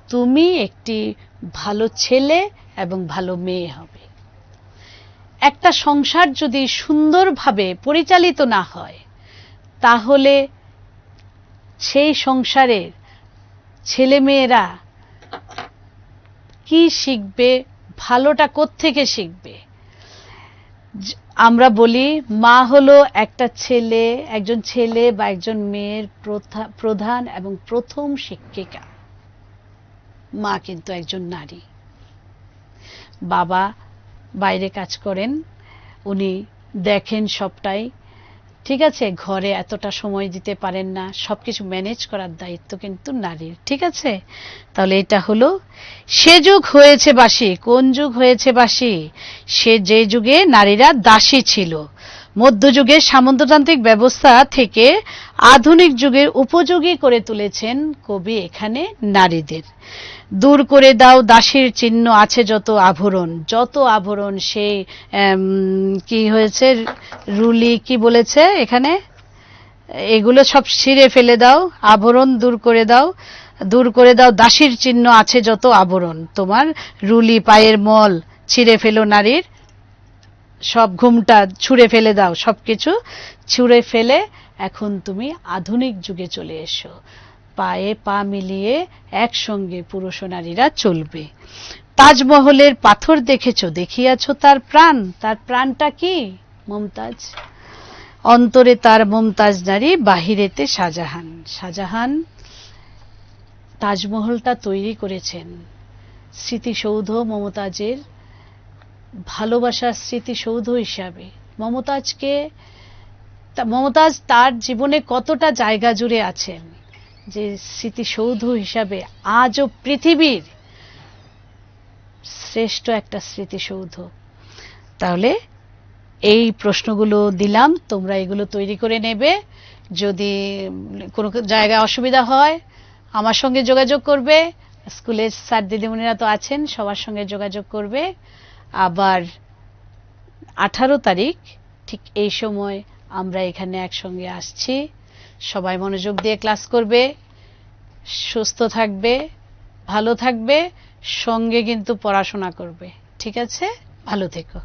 তুমি একটি ভালো ছেলে এবং ভালো মেয়ে হবে। একটা সংসার যদি সুন্দরভাবে পরিচালিত না হয়, তাহলে সেই সংসারের ছেলেমেয়েরা কি শিখবে, ভালোটা কোত্থেকে শিখবে? আমরা বলি মা হলো একজন ছেলে বা একজন মেয়ের প্রধান এবং প্রথম শিক্ষিকা। মা কিন্তু একজন নারী। বাবা বাইরে কাজ করেন, উনি দেখেন সবটাই, ঠিক আছে, ঘরে এতটা সময় দিতে পারেন না, সবকিছু ম্যানেজ করার দায়িত্ব কিন্তু নারীর, ঠিক আছে। তাহলে এটা হলো সে যুগ হয়েছে বাসি। কোন যুগ হয়েছে বাসি? সে যে যুগে নারীরা দাসী ছিল। মধ্যযুগের সামন্ততান্ত্রিক ব্যবস্থা থেকে আধুনিক যুগের উপযোগী করে তুলেছেন কবি এখানে নারীদের। দূর করে দাও দাসীর চিহ্ন আছে যত আভরণ, যত আভরণ, সেই কি হয়েছে, রুলি কি বলেছে এখানে, এগুলো সব ছিঁড়ে ফেলে দাও, আভরণ দূর করে দাও, দূর করে দাও দাসীর চিহ্ন আছে যত আভরণ। তোমার রুলি, পায়ের মল ছিঁড়ে ফেলো নারীর, সব ঘুমটা ছুঁড়ে ফেলে দাও, সবকিছু ছুঁড়ে ফেলে এখন তুমি আধুনিক যুগে চলে এসো। পায়ে পা মিলিয়ে একসঙ্গে পুরুষ ও নারীরা চলবে। তাজমহলের পাথর দেখেছো, দেখিয়াছ তার প্রাণ। তার প্রাণটা কি? মমতাজ। অন্তরে তার মমতাজ নারী, বাহিরেতে শাহজাহান। শাহজাহান তাজমহলটা তৈরি করেছেন স্মৃতিসৌধ, মমতাজের ভালোবাসার স্মৃতিসৌধ হিসাবে। মমতাজ তার জীবনে কতটা জায়গা জুড়ে আছেন যে স্মৃতিসৌধ হিসাবে আজও পৃথিবীর শ্রেষ্ঠ একটা স্মৃতিসৌধ। তাহলে এই প্রশ্নগুলো দিলাম, তোমরা এগুলো তৈরি করে নেবে। যদি কোনো জায়গায় অসুবিধা হয় আমার সঙ্গে যোগাযোগ করবে, স্কুলের স্যার দিদিমণিরা তো আছেন, সবার সঙ্গে যোগাযোগ করবে। আবার 18 তারিখ ঠিক এই সময় আমরা এখানে একসঙ্গে আসছি। সবাই মনোযোগ দিয়ে ক্লাস করবে, সুস্থ থাকবে, ভালো থাকবে, সঙ্গে কিন্তু পড়াশোনা করবে, ঠিক আছে? ভালো থেকো।